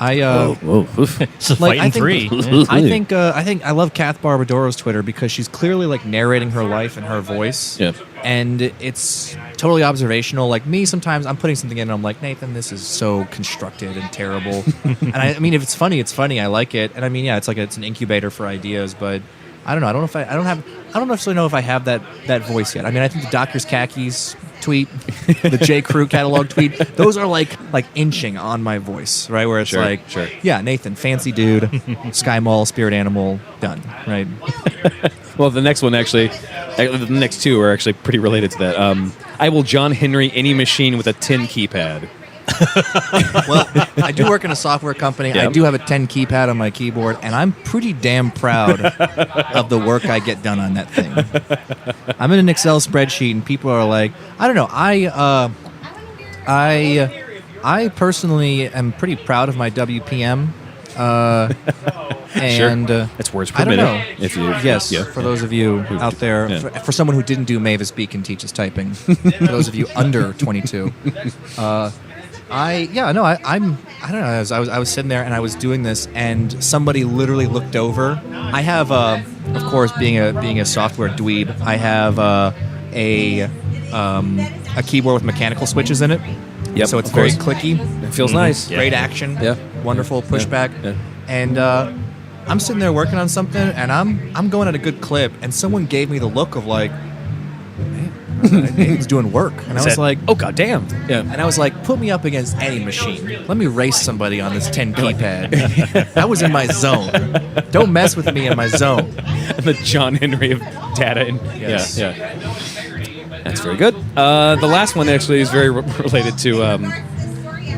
It's a fighting three. I think I love Kath Barbadoro's Twitter because she's clearly like narrating her life in her voice. Yeah. And it's totally observational. Like me, sometimes I'm putting something in and I'm like, Nathan, this is so constructed and terrible. And I mean, if it's funny, it's funny. I like it. And I mean, yeah, it's an incubator for ideas. But I don't know. I don't necessarily know if I have that voice yet. I mean, I think the Doctor's Khakis tweet, the J. Crew catalog tweet, those are like inching on my voice, right? Where it's Sure. Yeah, Nathan, fancy dude, Sky Mall, spirit animal, done, right? Well, the next one actually, the next two are actually pretty related to that. I will John Henry any machine with a 10 keypad. Well, I do work in a software company. Yeah. I do have a 10 keypad on my keyboard, and I'm pretty damn proud of the work I get done on that thing. I'm in an Excel spreadsheet, and people are like, I don't know. I personally am pretty proud of my WPM. And That's words per I don't minute. know. If you, Yes, yeah. for those of you out there, Yeah. for someone who didn't do Mavis Beak and teaches typing, for those of you under 22, I don't know. I was sitting there and I was doing this, and somebody literally looked over. I have, of course, being a software dweeb, I have a keyboard with mechanical switches in it. Yep, So it's of very course. clicky. It feels nice. Great action. Yeah. Wonderful pushback. Yeah. And I'm sitting there working on something, and I'm going at a good clip, and someone gave me the look of like, hey, he's doing work, and I was like, oh god damn. Yeah. and I was like, put me up against any machine. Let me race somebody on this 10 keypad. I was in my zone. Don't mess with me in my zone. The John Henry of data. And, Yes. Yeah. That's very good. The last one actually is very related to.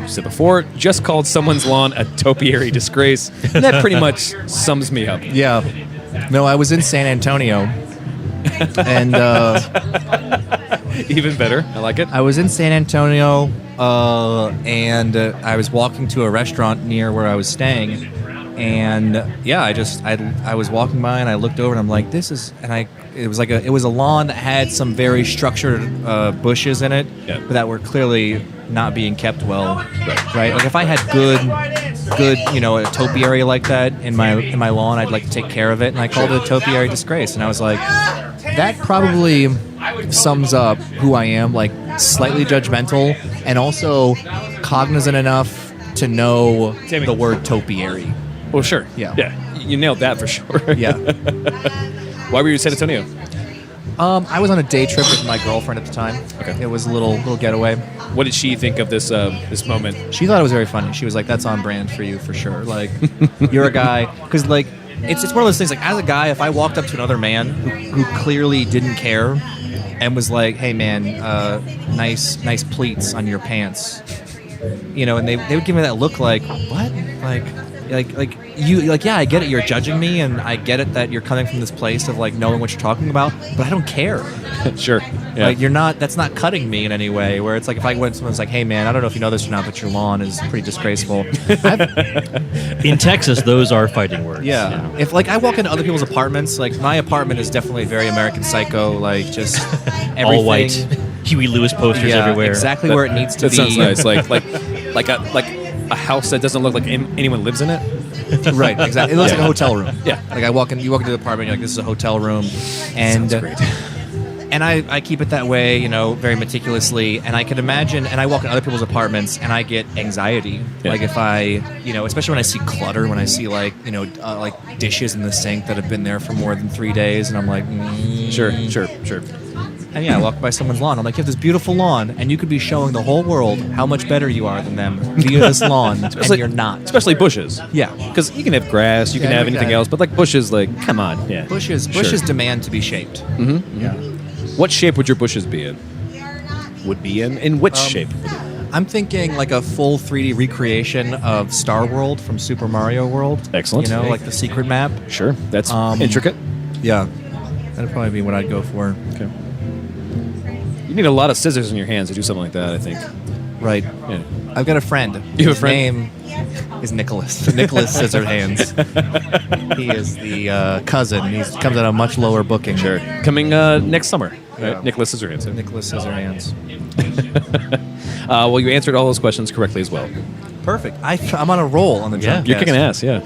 You said before, just called someone's lawn a topiary disgrace. And that pretty much sums me up. Yeah. No, I was in San Antonio, and Even better. I like it. I was in San Antonio, and I was walking to a restaurant near where I was staying, and yeah, I was walking by and I looked over and I'm like, it was a lawn that had some very structured bushes in it, Yeah. but that were clearly not being kept well, right? Like if I had good, a topiary like that in my lawn, I'd like to take care of it, and I called it a topiary disgrace, and I was like, that probably sums up who I am, like slightly judgmental and also cognizant enough to know Sammy. the word topiary. Well, sure. Yeah. Yeah. You nailed that for sure. Yeah. Why were you in San Antonio? I was on a day trip with my girlfriend at the time. Okay. It was a little getaway. What did she think of this this moment? She thought it was very funny. She was like, "That's on brand for you for sure." Like, you're a guy, because like it's one of those things. Like, as a guy, if I walked up to another man who clearly didn't care and was like, "Hey man, nice pleats on your pants," and they would give me that look like, "What?" Like you, like, yeah, I get it. You're judging me, and I get it that you're coming from this place of like knowing what you're talking about, but I don't care. Sure. Yeah. Like, that's not cutting me in any way. Where it's like if I went to someone's like, "Hey man, I don't know if you know this or not, but your lawn is pretty disgraceful." In Texas, those are fighting words. Yeah. If like I walk into other people's apartments, like my apartment is definitely very American Psycho, like just everything. All white, Huey Lewis posters Yeah, everywhere. exactly where it needs to That be. sounds nice. Like a house that doesn't look like anyone lives in it. Right, exactly. It looks like a hotel room. Yeah. Like you walk into the apartment, you're like, this is a hotel room. And Sounds great. and I keep it that way, very meticulously. And I can imagine, and I walk in other people's apartments and I get anxiety. Yeah. Like if I, especially when I see clutter, when I see like dishes in the sink that have been there for more than 3 days, and I'm like, Sure. And yeah, I walk by someone's lawn. I'm like, you have this beautiful lawn, and you could be showing the whole world how much better you are than them via this lawn, and you're not. Especially bushes. Yeah. Because you can have grass, you can Yeah, have you anything can. else, but like bushes, like, come on. Yeah. Bushes Sure. demand to be shaped. Yeah. What shape would your bushes be in? In which shape? I'm thinking like a full 3D recreation of Star World from Super Mario World. Excellent. Like the secret map. Sure. That's intricate. Yeah. That'd probably be what I'd go for. Okay. You need a lot of scissors in your hands to do something like that, I think. Right. Yeah. I've got a friend. You have a His friend? name is Nicholas. Nicholas Scissorhands. He is the cousin. He comes at a much lower booking. Sure. Coming next summer. Right? Yeah. Nicholas Scissorhands. Nicholas Scissorhands. Well, you answered all those questions correctly as well. Perfect. I'm on a roll on the Drunkcast. You're kicking ass, yeah.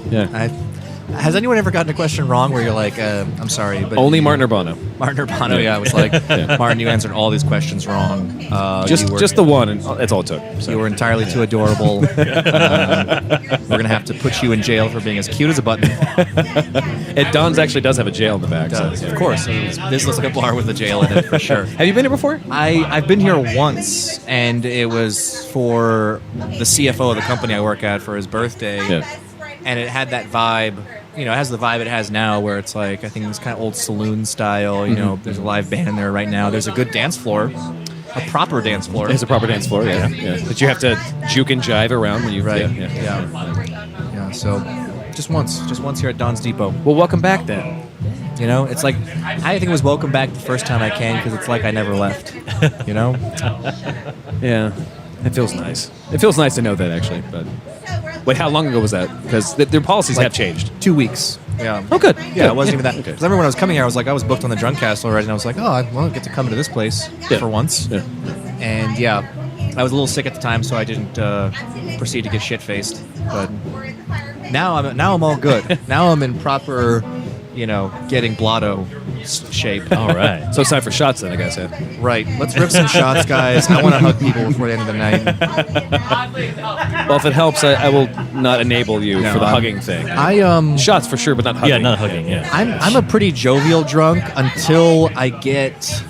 Has anyone ever gotten a question wrong where you're like, I'm sorry, but Only Martin Urbano. Martin Urbano, yeah, was like, Martin, you answered all these questions wrong. Just the one, and that's all it took. So. You were entirely too adorable. We're gonna have to put you in jail for being as cute as a button. And Don's actually does have a jail in the back. So. Of course, this looks like a bar with a jail in it for sure. Have you been here before? I've been here once, and it was for the CFO of the company I work at for his birthday. Yeah. And it had that vibe, it has the vibe it has now where it's like, I think it's kind of old saloon style, there's a live band in there right now. There's a good dance floor, a proper dance floor. There's a proper dance floor, yeah. That you have to juke and jive around when you... Right, yeah. So, just once here at Don's Depot. Well, welcome back then. It's like, I think it was welcome back the first time I came because it's like I never left, Yeah, it feels nice. It feels nice to know that, actually, but... Wait, how long ago was that? Because their policies have changed. 2 weeks. Yeah. Oh, good. Yeah, it wasn't even that. Okay. Because I remember when I was coming here, I was booked on the Drunkcast already, and I was like, I get to come to this place for once. Yeah. And I was a little sick at the time, so I didn't proceed to get shit-faced. But now I'm all good. Now I'm in proper, getting blotto shape. All right. So it's time for shots then, I guess, yeah. Right. Let's rip some shots, guys. I want to hug people before the end of the night. Well, if it helps, I will not enable you for the hugging thing. Shots for sure, but not hugging. Yeah, not hugging, yeah. I'm a pretty jovial drunk until I get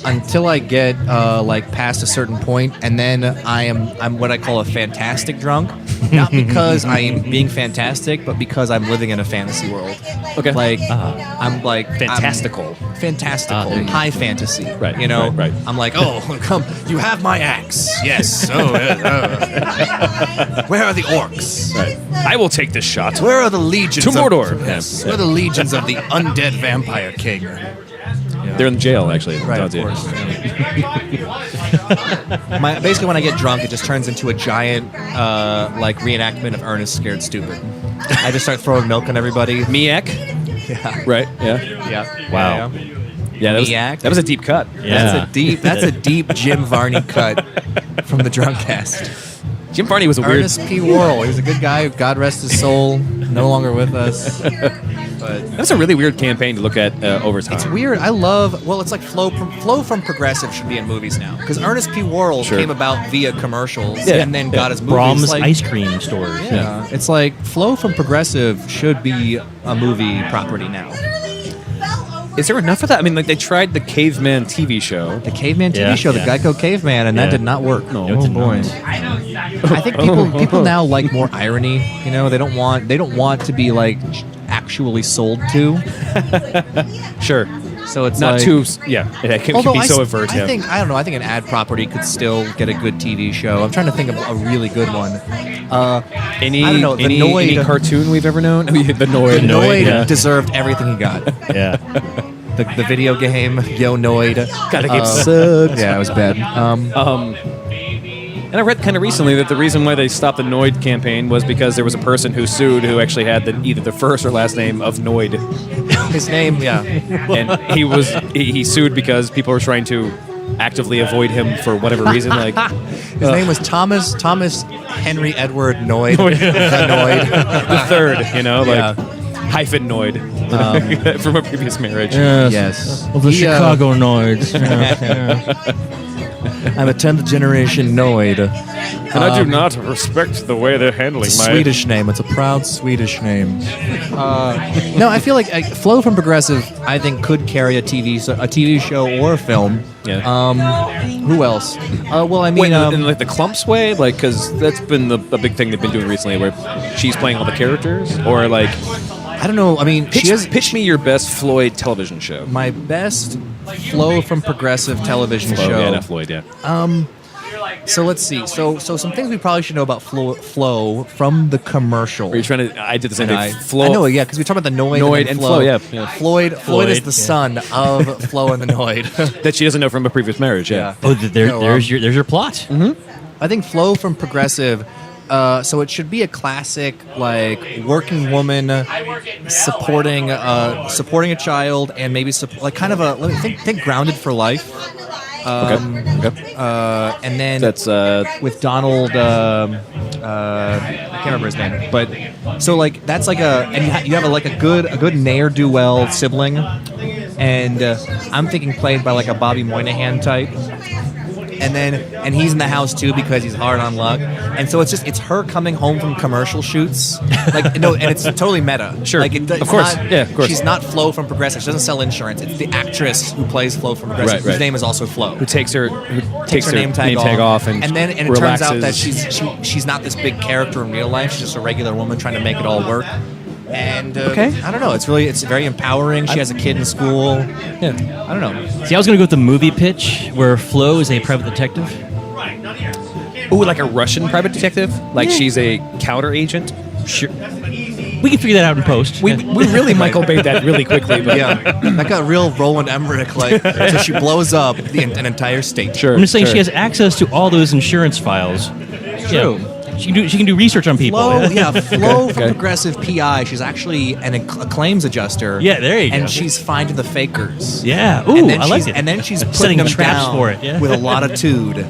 like past a certain point, and then I'm what I call a fantastic drunk. Not because I am being fantastic, but because I'm living in a fantasy world. Okay. Like I'm like Fantastical. High fantasy. Right. Right. I'm like, oh, come, you have my axe. Yes. Where are the orcs? Right. I will take this shot. Where are the legions? To Mordor. Yes. Where are the legions of the undead vampire king? They're in jail, actually. Right, of course. Basically, when I get drunk, it just turns into a giant, reenactment of Ernest Scared Stupid. I just start throwing milk on everybody. Miak. Yeah. Right. Yeah. Yeah. Wow. Yeah, that was a deep cut. Yeah. That's a deep Jim Varney cut from the Drunkcast. Jim Varney was a weird... Ernest P. Worrell. He was a good guy. God rest his soul. No longer with us. But that's a really weird campaign to look at over time. It's weird. It's like Flow from Progressive should be in movies now. Because Ernest P. Worrell came about via commercials and then got his movies. Brahms ice cream stores. Yeah. It's like Flow from Progressive should be a movie property now. Is there enough of that? I mean, they tried the Caveman TV show. The Caveman TV show, the Geico Caveman, and that did not work. No, oh boy. I think people now like more irony. They don't want to be like actually sold to. Sure. So it's not like, too. Yeah, it can be so averted. I think an ad property could still get a good TV show. I'm trying to think of a really good one. Any cartoon we've ever known? The Noid. The Noid deserved everything he got. Yeah. The video game, Yo Noid. God, that game sucked. Yeah, it was bad. And I read kind of recently that the reason why they stopped the Noid campaign was because there was a person who sued who actually had either the first or last name of Noid. His name, yeah. And he sued because people were trying to actively avoid him for whatever reason. Like his name was Thomas Henry Edward Noid. The Noid. The third, hyphen Noid from a previous marriage. Yes. Well, the Chicago Noids. I'm a 10th generation Noid. And I do not respect the way they're handling it's a Swedish name. It's a proud Swedish name. No, I feel like Flow from Progressive, I think, could carry a TV show or a film. Yeah. Who else? Wait, in like the Clumps way, because that's been the big thing they've been doing recently, where she's playing all the characters, or like. I don't know. I mean, pitch me your best Floyd television show. My best Flow from Progressive television show. Yeah, not Floyd. Yeah. So let's see. So some things we probably should know about Flow from the commercial. Are you trying to? I did the same thing. Flow. I know, yeah, because we talked about the Noid and Flow. Yeah. Floyd is the son of Flo and the Noid that she doesn't know from a previous marriage. Yeah. Oh, there's your plot. Mm-hmm. I think Flow from Progressive So it should be a classic, like working woman supporting a child, and maybe like kind of a think Grounded for Life. Okay. And then That's with Donald. I can't remember his name, but so like that's like you have a good ne'er-do-well sibling, and I'm thinking played by like a Bobby Moynihan type. And he's in the house too because he's hard on luck, and so it's her coming home from commercial shoots, like no, and it's totally meta. Sure, like of course. She's not Flo from Progressive. She doesn't sell insurance. It's the actress who plays Flo from Progressive, whose name is also Flo, who takes her name tag off, and then it turns out that she's not this big character in real life. She's just a regular woman trying to make it all work. And I don't know. It's very empowering. She has a kid in school. Yeah, I don't know. See, I was going to go with the movie pitch where Flo is a private detective. Ooh, like a Russian private detective? Like she's a counter agent? Sure. We can figure that out in post. We really Michael Bay'd that really quickly. But yeah, that got real Roland Emmerich like. So she blows up an entire state. Sure. I'm just saying she has access to all those insurance files. True. Yeah. She can do research on people. Flo from Progressive PI. She's actually a claims adjuster. Yeah, there you go. And she's finding the fakers. Yeah. Ooh, I like it. And then she's putting setting them traps down for it. Yeah. with a lot of tude,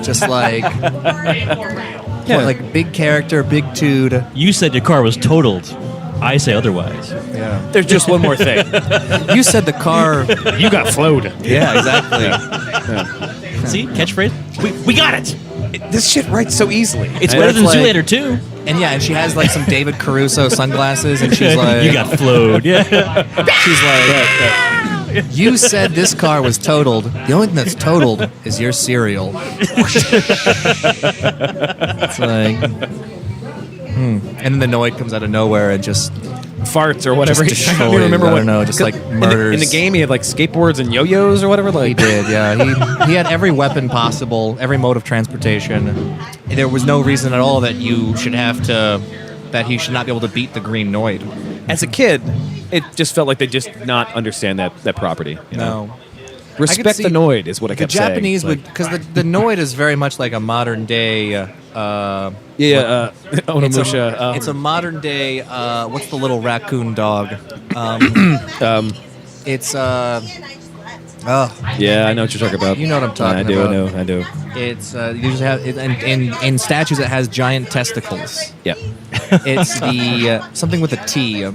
just like like big character, big tude. You said your car was totaled. I say otherwise. Yeah. there's just one more thing. You said the car. You got flowed. Yeah, exactly. See, catchphrase. We got it. This shit writes so easily. It's better than Zoolander too. And she has like some David Caruso sunglasses, and she's like, "You got flowed." Yeah. She's like, "You said this car was totaled. The only thing that's totaled is your cereal." It's like, and then the Noid comes out of nowhere and just farts or whatever. Just I don't remember what. Just like murders. In the game, he had like skateboards and yo-yos or whatever. Like he did, yeah. He had every weapon possible, every mode of transportation. There was no reason at all that he should not be able to beat the Green Noid. As a kid, it just felt like they just not understand that property. No. Respect the Noid is what I kept saying. The Japanese would, because the Noid is very much like a modern day. Onimusha. It's a modern day. What's the little raccoon dog? It's yeah, I know what you're talking about. You know what I'm talking about. I do. It's usually have in statues it has giant testicles. Yeah. It's the something with a T.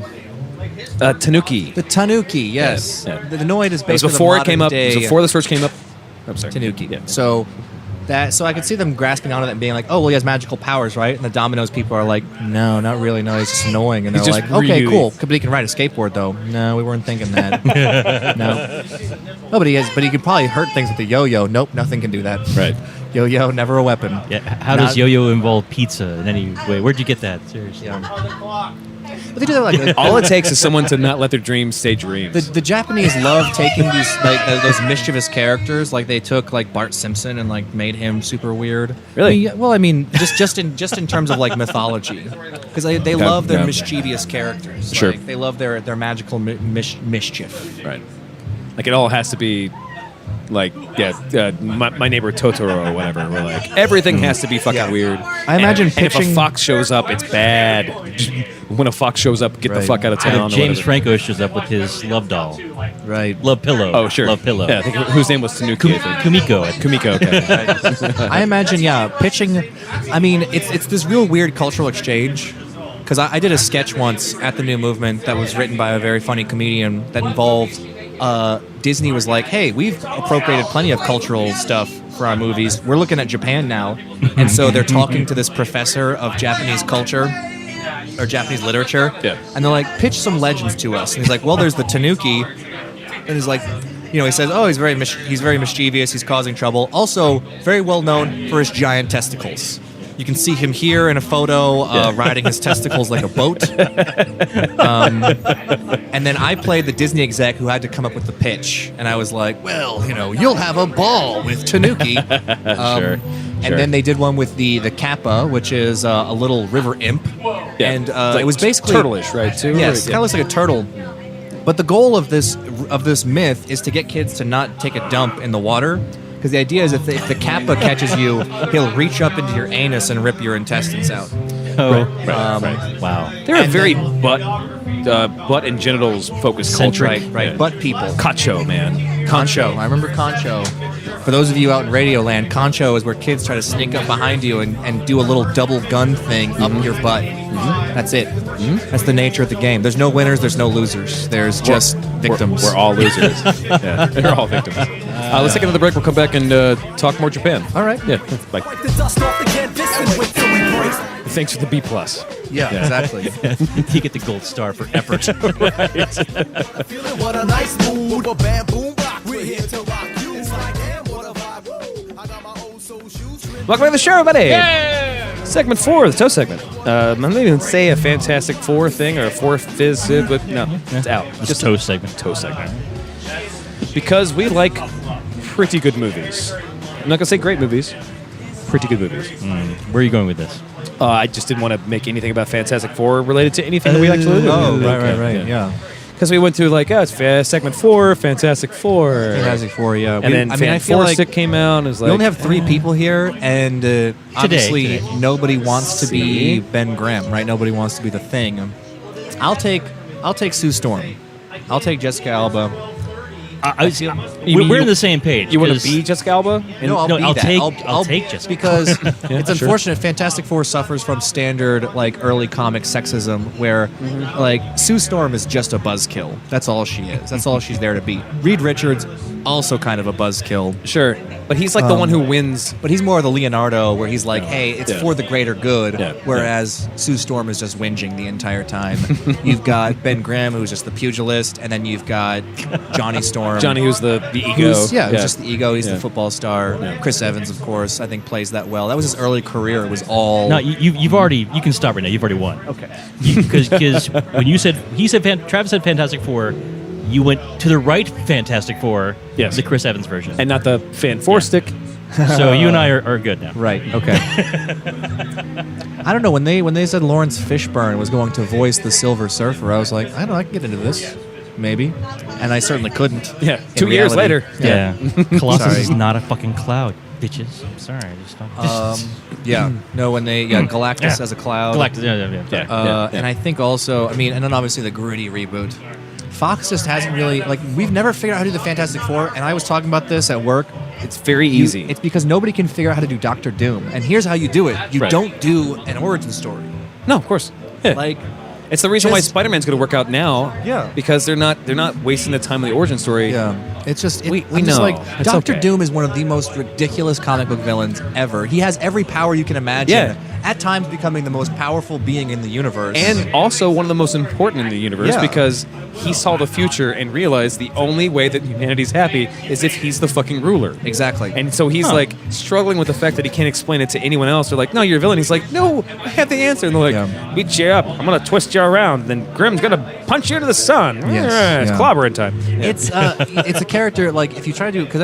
Tanuki. The Tanuki, yes. Yeah. The Noid is It was basically before the it came up. day It was before this first came up. I'm sorry. Tanuki. Yeah. So I could see them grasping onto that and being like, oh, well, he has magical powers, right? And the Domino's people are like, no, not really. No, he's just annoying. And they're He's like, just okay, really- cool. But he can ride a skateboard, though. No, we weren't thinking that. No. But he could probably hurt things with the yo-yo. Nope, nothing can do that. Right. Yo-yo, never a weapon. Yeah. How does yo-yo involve pizza in any way? Where'd you get that? Seriously. Yeah. But they do that like All it takes is someone to not let their dreams stay dreams. the Japanese love taking these like those mischievous characters, like they took like Bart Simpson and like made him super weird. Really? I mean, just in terms of like mythology, because they love their mischievous characters. Sure. Like, they love their magical mischief. Right. Like it all has to be like my neighbor Totoro or whatever. We're like everything has to be fucking weird. I imagine and if a pitching- fox shows up, it's bad. When a fox shows up, get the fuck out of And town. if or James whatever. Franco shows up with his love doll, Right. love pillow. Oh sure. Love pillow. Yeah, I think whose name was Tanuki. I think. Kumiko. Kumiko. Okay. I imagine, pitching. I mean, it's this real weird cultural exchange. Because I did a sketch once at the New Movement that was written by a very funny comedian that involved Disney was like, hey, we've appropriated plenty of cultural stuff for our movies. We're looking at Japan now. And so they're talking to this professor of Japanese culture or Japanese literature. Yeah. And they're like, pitch some legends to us. And he's like, well, there's the Tanuki. And he's like, he says, oh, he's very mischievous. He's causing trouble. Also, very well known for his giant testicles. You can see him here in a photo riding his testicles like a boat. And then I played the Disney exec who had to come up with the pitch. And I was like, well, you'll have a ball with Tanuki. Sure. And then they did one with the Kappa, which is a little river imp. Yeah. And Like it was basically... turtleish, right? Too. Yes, Or- kind of looks like a turtle. But the goal of this myth is to get kids to not take a dump in the water, Because the idea is if the kappa catches you, he'll reach up into your anus and rip your intestines out. Oh, Right. Wow. They're a very butt and genitals focused culture. Right. Butt people. Concho, man. Concho. I remember Concho. For those of you out in Radio Land, Concho is where kids try to sneak up behind you and do a little double gun thing up your butt. That's it. That's the nature of the game. There's no winners, there's no losers. There's just victims. We're all losers. Yeah, they're all victims. Let's take another break. We'll come back and talk more Japan. All right. Yeah. Bye. Wipe the dust off the canvas and wait till we break. Thanks for the B+. Yeah, exactly. You get the gold star for effort. Feeling what a nice mood. A bam boom rock. We're here to rock you. It's like, damn, what a vibe. Woo. I got my old soul shoes. Welcome to the show, everybody. Segment 4, the toe segment. I'm not even say a Fantastic Four thing or a fourth fizz, but no, it's out. Just toe segment. Toe segment. Because we like pretty good movies. I'm not going to say great movies. Pretty good movies. Where are you going with this? I just didn't want to make anything about Fantastic Four related to anything that we actually do. Right. Yeah. Because we went through it's segment 4, Fantastic Four. Fantastic Four, yeah. And then I feel like Stick came out and was like... we only have 3 people here, and obviously Today. nobody wants to be Ben Grimm, right? Nobody wants to be the Thing. I'll take Sue Storm. I'll take Jessica Alba. We're on the same page. You want to 'cause- be Jessica Alba? No, I'll be I'll that. take- I'll take Jessica. Because it's sure. unfortunate. Fantastic Four suffers from standard early comic sexism, where Sue Storm is just a buzzkill. That's all she is. That's all she's there to be. Reed Richards, also kind of a buzzkill, Sure. But he's like the one who wins. but he's more of the Leonardo, where he's like, "Hey, it's Yeah. for the greater good." Yeah. Whereas Sue Storm is just whinging the entire time. You've got Ben Grimm, who's just the pugilist, and then you've got Johnny Storm. Johnny, who's the ego. Who's just the ego. He's Yeah. the football star. Yeah. Chris Evans, of course, I think plays that well. That was his early career. It was all. No, you've already. You can stop right now. You've already won. Okay. Because when Travis said Fantastic Four, you went to the right Fantastic Four. Yes. The Chris Evans version. And not the Fan Four Stick. So you and I are good now. Right. Okay. I don't know when they said Lawrence Fishburne was going to voice the Silver Surfer. I was like, I don't know, I can get into this, maybe, and I certainly couldn't. Yeah. in 2 years reality. later. Yeah. Colossus Sorry. is not a fucking cloud, bitches. I'm sorry. I just don't. Yeah. No, when they Galactus Yeah. as a cloud. Galactus. Yeah. And I think also, and then obviously the gritty reboot. Fox just hasn't really we've never figured out how to do the Fantastic Four, and I was talking about this at work. It's very easy. It's because nobody can figure out how to do Doctor Doom, and here's how you do it: you Right. don't do an origin story. No, of course. Yeah. It's the reason why just- Spider-Man's going to work out now. Yeah. Because they're not wasting the time on the origin story. Yeah, it's just We I'm just know. It's Doctor okay. Doom is one of the most ridiculous comic book villains ever. He has every power you can imagine. Yeah. At times becoming the most powerful being in the universe. And also one of the most important in the universe Yeah. because he saw the future and realized the only way that humanity's happy is if he's the fucking ruler. exactly. And so he's struggling with the fact that he can't explain it to anyone else. They're like, no, you're a villain. He's like, no, I have the answer. And they're like, Yeah. beat you up. I'm going to twist you around. Then Grimm's going to punch you into the sun. Yes. It's Yeah. clobbering time. It's a character if you try to do because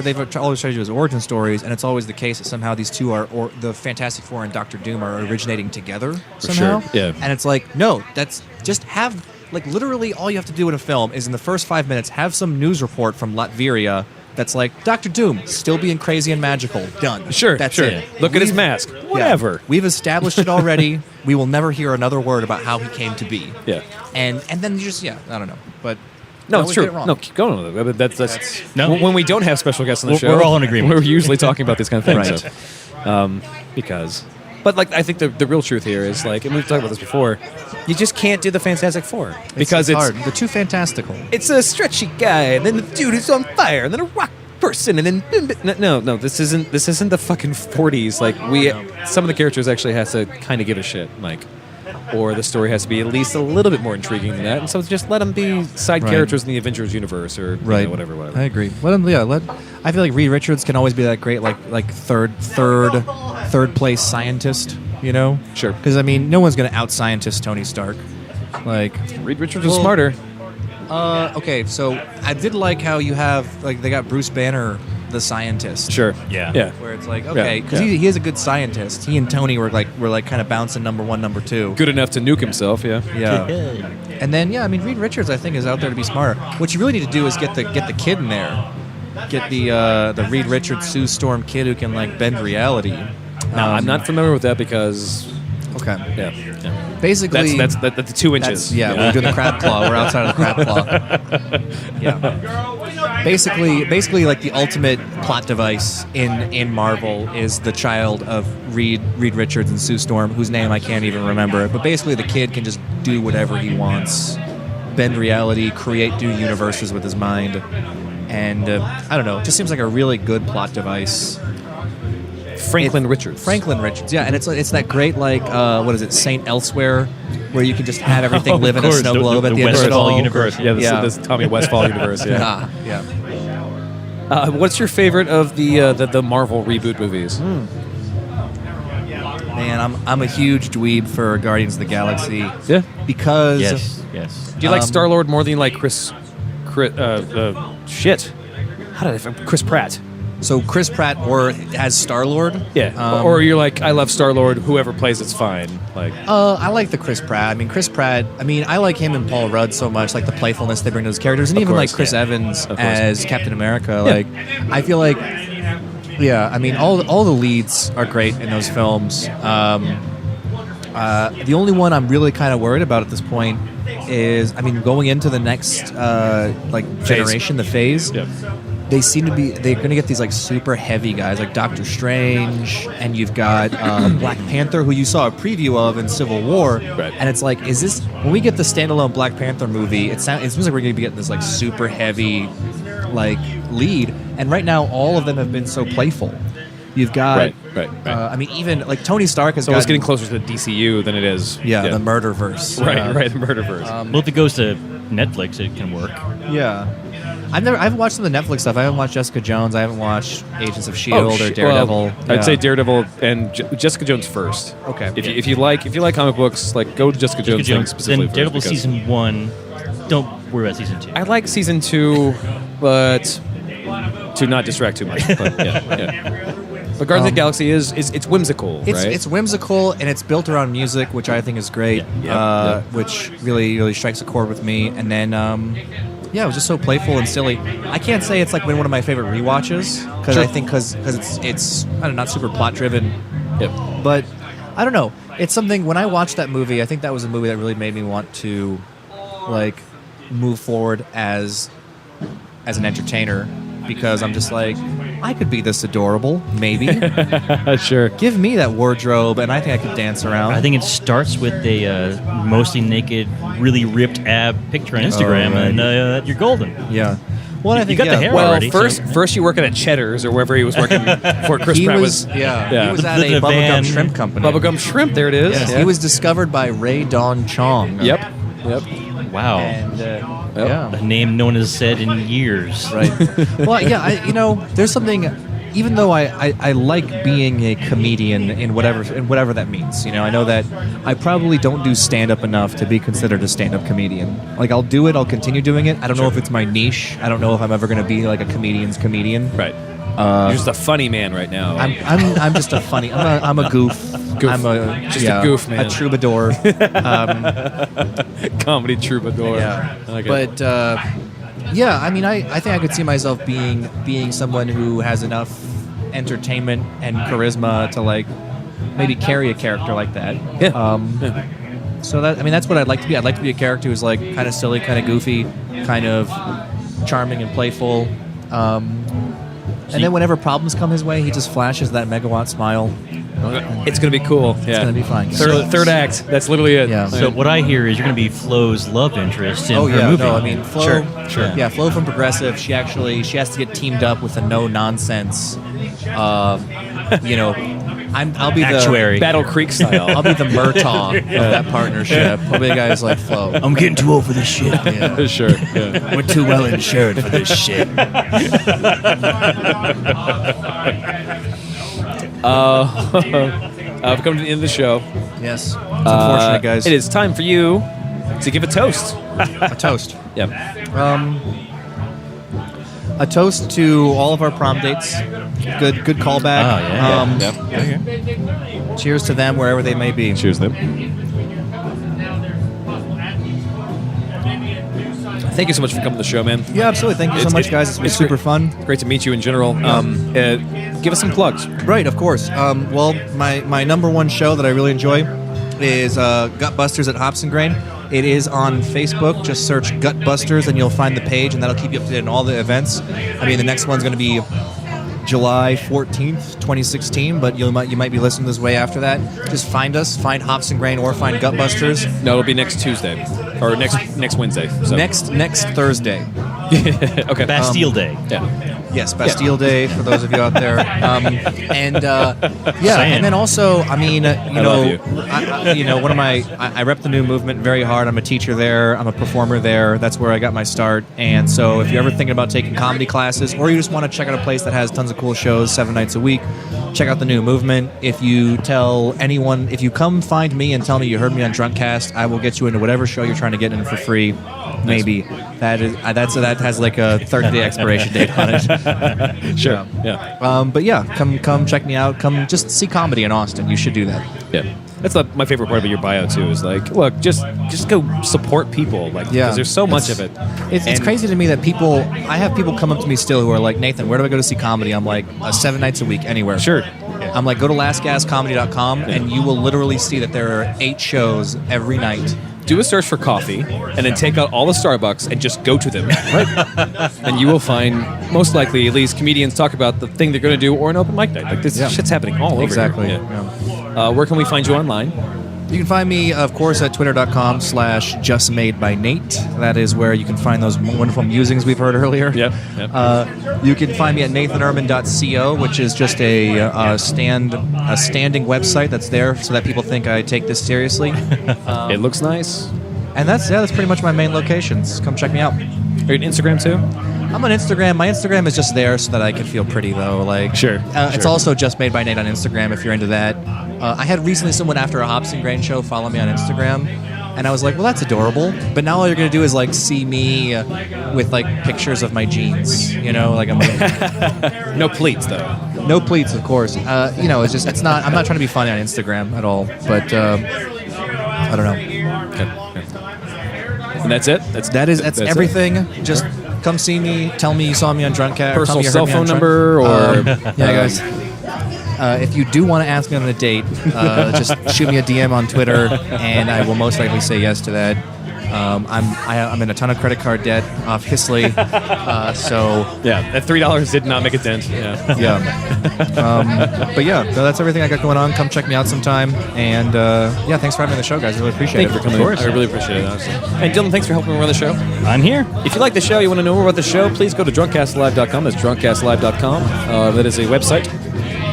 they've always tried to do his origin stories, and it's always the case that somehow these two are the Fantastic Four and Doctor Doom are originating together somehow. sure, yeah. And it's like no, that's just have literally all you have to do in a film is in the first 5 minutes have some news report from Latveria that's like Doctor Doom still being crazy and magical. Done. Sure, that's sure. it. Look at his We've- mask. yeah. Whatever. We've established it already. We will never hear another word about how he came to be. Yeah. And then you just I don't know, but. No, I it's always true. get it wrong. No, keep going with it. That's No. When we don't have special guests on the We're- show, we're all in agreement. We're usually talking about these kind of things. Right. Because, but I think the real truth here is and we've talked about this before. You just can't do the Fantastic Four because it's hard. They're too fantastical. it's a stretchy guy, and then the dude is on fire, and then a rock person, and then no, this isn't the fucking 40s. Some of the characters actually has to kind of give a shit, or the story has to be at least a little bit more intriguing than that. And so just let them be side Right. characters in the Avengers universe, or Right. whatever. I agree. I feel like Reed Richards can always be that great third place scientist. Sure. Because no one's gonna out scientist Tony Stark. Reed Richards is Well, smarter. Okay, so I did like how you have they got Bruce Banner, the scientist. Sure. Yeah. Where it's okay, because Yeah. he is a good scientist. He and Tony were kind of bouncing number one, number two. Good enough to nuke himself. Yeah. Yeah. And then Reed Richards I think is out there to be smarter. What you really need to do is get the kid in there. get the Reed Richards Sue Storm kid who can like bend reality. I'm not familiar with that because. Okay. Yeah. Basically, that's the 2 inches. We're doing the crab claw. We're outside of the crab claw. Yeah. Basically, like the ultimate plot device in Marvel is the child of Reed Richards and Sue Storm, whose name I can't even remember. But basically, the kid can just do whatever he wants, bend reality, create new universes with his mind, and I don't know. It just seems like a really good plot device. Franklin Richards, yeah, and it's that great like what is it, Saint Elsewhere, where you can just have everything live in a snow globe at the end of it all. Universe. Yeah, this Tommy Westfall universe. Yeah, yeah. What's your favorite of the Marvel reboot movies? Man, I'm a huge dweeb for Guardians of the Galaxy. Yeah, because yes. Do you like Star-Lord more than you like Chris Pratt? So Chris Pratt or as Star-Lord? Yeah. Or you're like, I love Star-Lord, whoever plays it's fine. Like I like the Chris Pratt. I mean, I like him and Paul Rudd so much, like the playfulness they bring to those characters. And even like Chris Evans as Captain America. Like, I feel like, I mean, all the leads are great in those films. The only one I'm really kind of worried about at this point is, I mean, going into the next generation, the phase. Yeah. They're going to get these like super heavy guys like Doctor Strange, and you've got Black Panther, who you saw a preview of in Civil War, right. And it's like, is this, when we get the standalone Black Panther movie, it seems like we're going to be getting this like super heavy like lead, and right now all of them have been so playful. You've got, right. I mean, even like Tony Stark has. So it's getting closer to the DCU than it is. The Murderverse. Right, the Murderverse. Well, if it goes to Netflix, it can work. Yeah. I haven't watched some of the Netflix stuff. I haven't watched Jessica Jones. I haven't watched Agents of S.H.I.E.L.D. or Daredevil. Well, I'd say Daredevil and Jessica Jones first. Okay. If you like comic books, like go to Jessica Jones specifically. Then Daredevil first season 1. Don't worry about season 2. I like season 2, but to not distract too much. But, But Guardians of the Galaxy it's whimsical, right? It's whimsical, and it's built around music, which I think is great. Which really strikes a chord with me. And then it was just so playful and silly. I can't say it's like been one of my favorite rewatches because I think because it's I don't know, not super plot driven. Yep. But I don't know. It's something, when I watched that movie, I think that was a movie that really made me want to like move forward as an entertainer, because I'm just like, I could be this adorable, maybe. Sure. Give me that wardrobe, and I think I could dance around. I think it starts with a mostly naked, really ripped ab picture on Instagram, and you're golden. Yeah. Well, I think you got the hair Well, already. first you working at Cheddar's or wherever he was working before Chris Pratt was. He was at The a van. bubblegum shrimp company. Bubblegum Shrimp, there it is. Yes, Yeah. he was discovered by Ray Don Chong. Yep. Wow. And A name no one has said in years. Right. Well, there's something. Even though I like being a comedian in whatever that means, I know that I probably don't do stand-up enough to be considered a stand-up comedian. Like, I'll do it, I'll continue doing it. I don't know if it's my niche. I don't know if I'm ever going to be like a comedian's comedian. Right. You're just a funny man right now. I'm just a funny. I'm a goof. I'm a goof man. A troubadour. Comedy troubadour. Yeah. I like it. But I mean, I think I could see myself being someone who has enough entertainment and charisma to like maybe carry a character like that. Yeah. So that's what I'd like to be. I'd like to be a character who's like kind of silly, kind of goofy, kind of charming and playful. And then whenever problems come his way, he just flashes that megawatt smile. It's going to be cool. It's going to be fine. Third act. That's literally it. Yeah. So what I hear is you're going to be Flo's love interest in her movie. No, I mean, Flo, Sure. Yeah, Flo from Progressive, she has to get teamed up with a no-nonsense, I'll be Actuary. the Battle Creek style. I'll be the Murtaugh of that partnership. I'll be the guy who's like, Flo, I'm getting too old for this shit. yeah. Sure. Yeah. We're too well insured for this shit. We've come to the end of the show. Yes. It's unfortunate, guys. It is time for you to give a toast. A toast. Yep. A toast to all of our prom dates. Good callback. Oh, yeah. Cheers to them wherever they may be. Cheers, them. Thank you so much for coming to the show, man. Yeah, absolutely. Thank you so much, guys. It's been super fun. Great to meet you in general. Give us some plugs. Right, of course. Well, my number one show that I really enjoy is Gutbusters at Hops and Grain. It is on Facebook. Just search Gutbusters and you'll find the page, and that'll keep you up to date on all the events. I mean, the next one's going to be July 14th, 2016, but you might be listening this way after that. Just find us, find Hops and Grain, or find Gutbusters. No, it'll be next Tuesday or next Wednesday. So. Next Thursday. Okay. Bastille Day. Yeah. Yes, Bastille Day for those of you out there. And then also, I mean, one of I rep the new movement very hard. I'm a teacher there. I'm a performer there. That's where I got my start. And so, if you're ever thinking about taking comedy classes, or you just want to check out a place that has tons of cool shows 7 nights a week, check out the new movement. If you tell anyone, if you come find me and tell me you heard me on Drunkcast, I will get you into whatever show you're trying to get in for free. Maybe that has like a 30-day expiration date on it. Sure. Yeah. But yeah, come check me out. Come just see comedy in Austin. You should do that. Yeah. That's my favorite part of your bio too. Is like, look, just go support people. Like, because there's so much of it. It's crazy to me that I have people come up to me still who are like, Nathan, where do I go to see comedy? I'm like, 7 nights a week, anywhere. Sure. I'm like, go to lastgascomedy.com and you will literally see that there are 8 shows every night. Do a search for coffee, and then take out all the Starbucks and just go to them. Right? And you will find, most likely, at least, comedians talk about the thing they're going to do, or an open mic night. Like, this shit's happening all over. Exactly. Here. Yeah. Where can we find you online? You can find me, of course, at twitter.com/justmadebynate. That is where you can find those wonderful musings we've heard earlier. Yep. You can find me at nathanehrmann.co, which is just a standing website that's there so that people think I take this seriously. It looks nice. And that's pretty much my main locations. Come check me out. Are you on Instagram too? I'm on Instagram. My Instagram is just there so that I can feel pretty, though. Like, sure. It's also Just Made by Nate on Instagram if you're into that. I had recently someone after a Hops and Grain show follow me on Instagram, and I was like, well, that's adorable. But now all you're going to do is like see me with like pictures of my jeans. You know, like I'm like, no pleats though. No pleats, of course. It's not. I'm not trying to be funny on Instagram at all. But I don't know. Okay. And that's it. That's everything. It. Just come see me. Tell me you saw me on Drunkcast. Personal cell phone number, or guys. If you do want to ask me on a date, just shoot me a DM on Twitter, and I will most likely say yes to that. I'm in a ton of credit card debt off Hisley, so that $3 did not make a dent. But that's everything I got going on. Come check me out sometime, and thanks for having me on the show, guys. I really appreciate it. Thank you for coming. Of course, I really appreciate it. Honestly. And Dylan, thanks for helping me run the show. I'm here. If you like the show, you want to know more about the show, please go to drunkcastlive.com. That's drunkcastlive.com. That is a website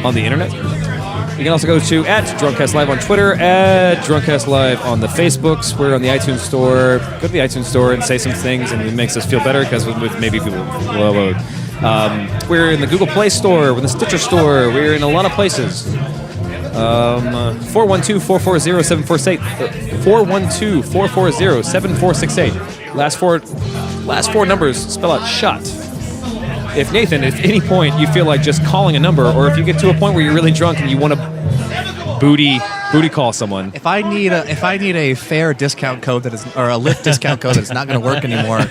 on the internet. You can also go to @DrunkcastLive on Twitter, @DrunkcastLive on the Facebooks. We're on the iTunes Store. Go to the iTunes Store and say some things, and it makes us feel better because with maybe people. We're in the Google Play Store, we're in the Stitcher Store, we're in a lot of places. 412-440-7468. 412-440-7468. Last four numbers spell out shot. If Nathan, at any point you feel like just calling a number, or if you get to a point where you're really drunk and you want to booty call someone. If I need a fare discount code or a Lyft discount code that's not going to work anymore,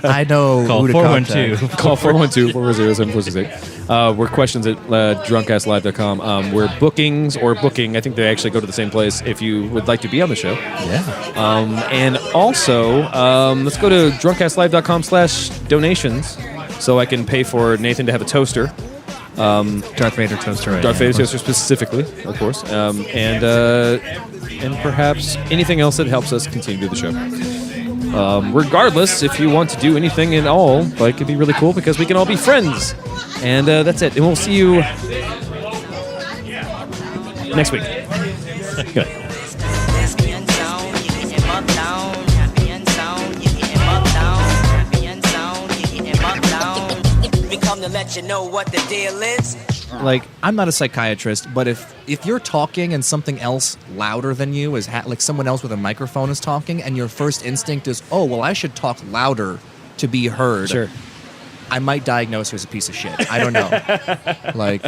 I know call who to 412. Call 412-440-7468. We're questions at drunkcastlive.com. We're bookings or booking. I think they actually go to the same place if you would like to be on the show. Yeah. And also, let's go to drunkcastlive.com/donations so I can pay for Nathan to have a toaster. Darth Vader toaster. Right? Darth Vader toaster specifically, of course. And perhaps anything else that helps us continue to do the show. Regardless, if you want to do anything at all, like, it'd be really cool because we can all be friends. And that's it. And we'll see you next week. Good. To let you know what the deal is. Like, I'm not a psychiatrist, but if you're talking and something else louder than you is like someone else with a microphone is talking, and your first instinct is, oh, well, I should talk louder to be heard. Sure. I might diagnose you as a piece of shit. I don't know. Like.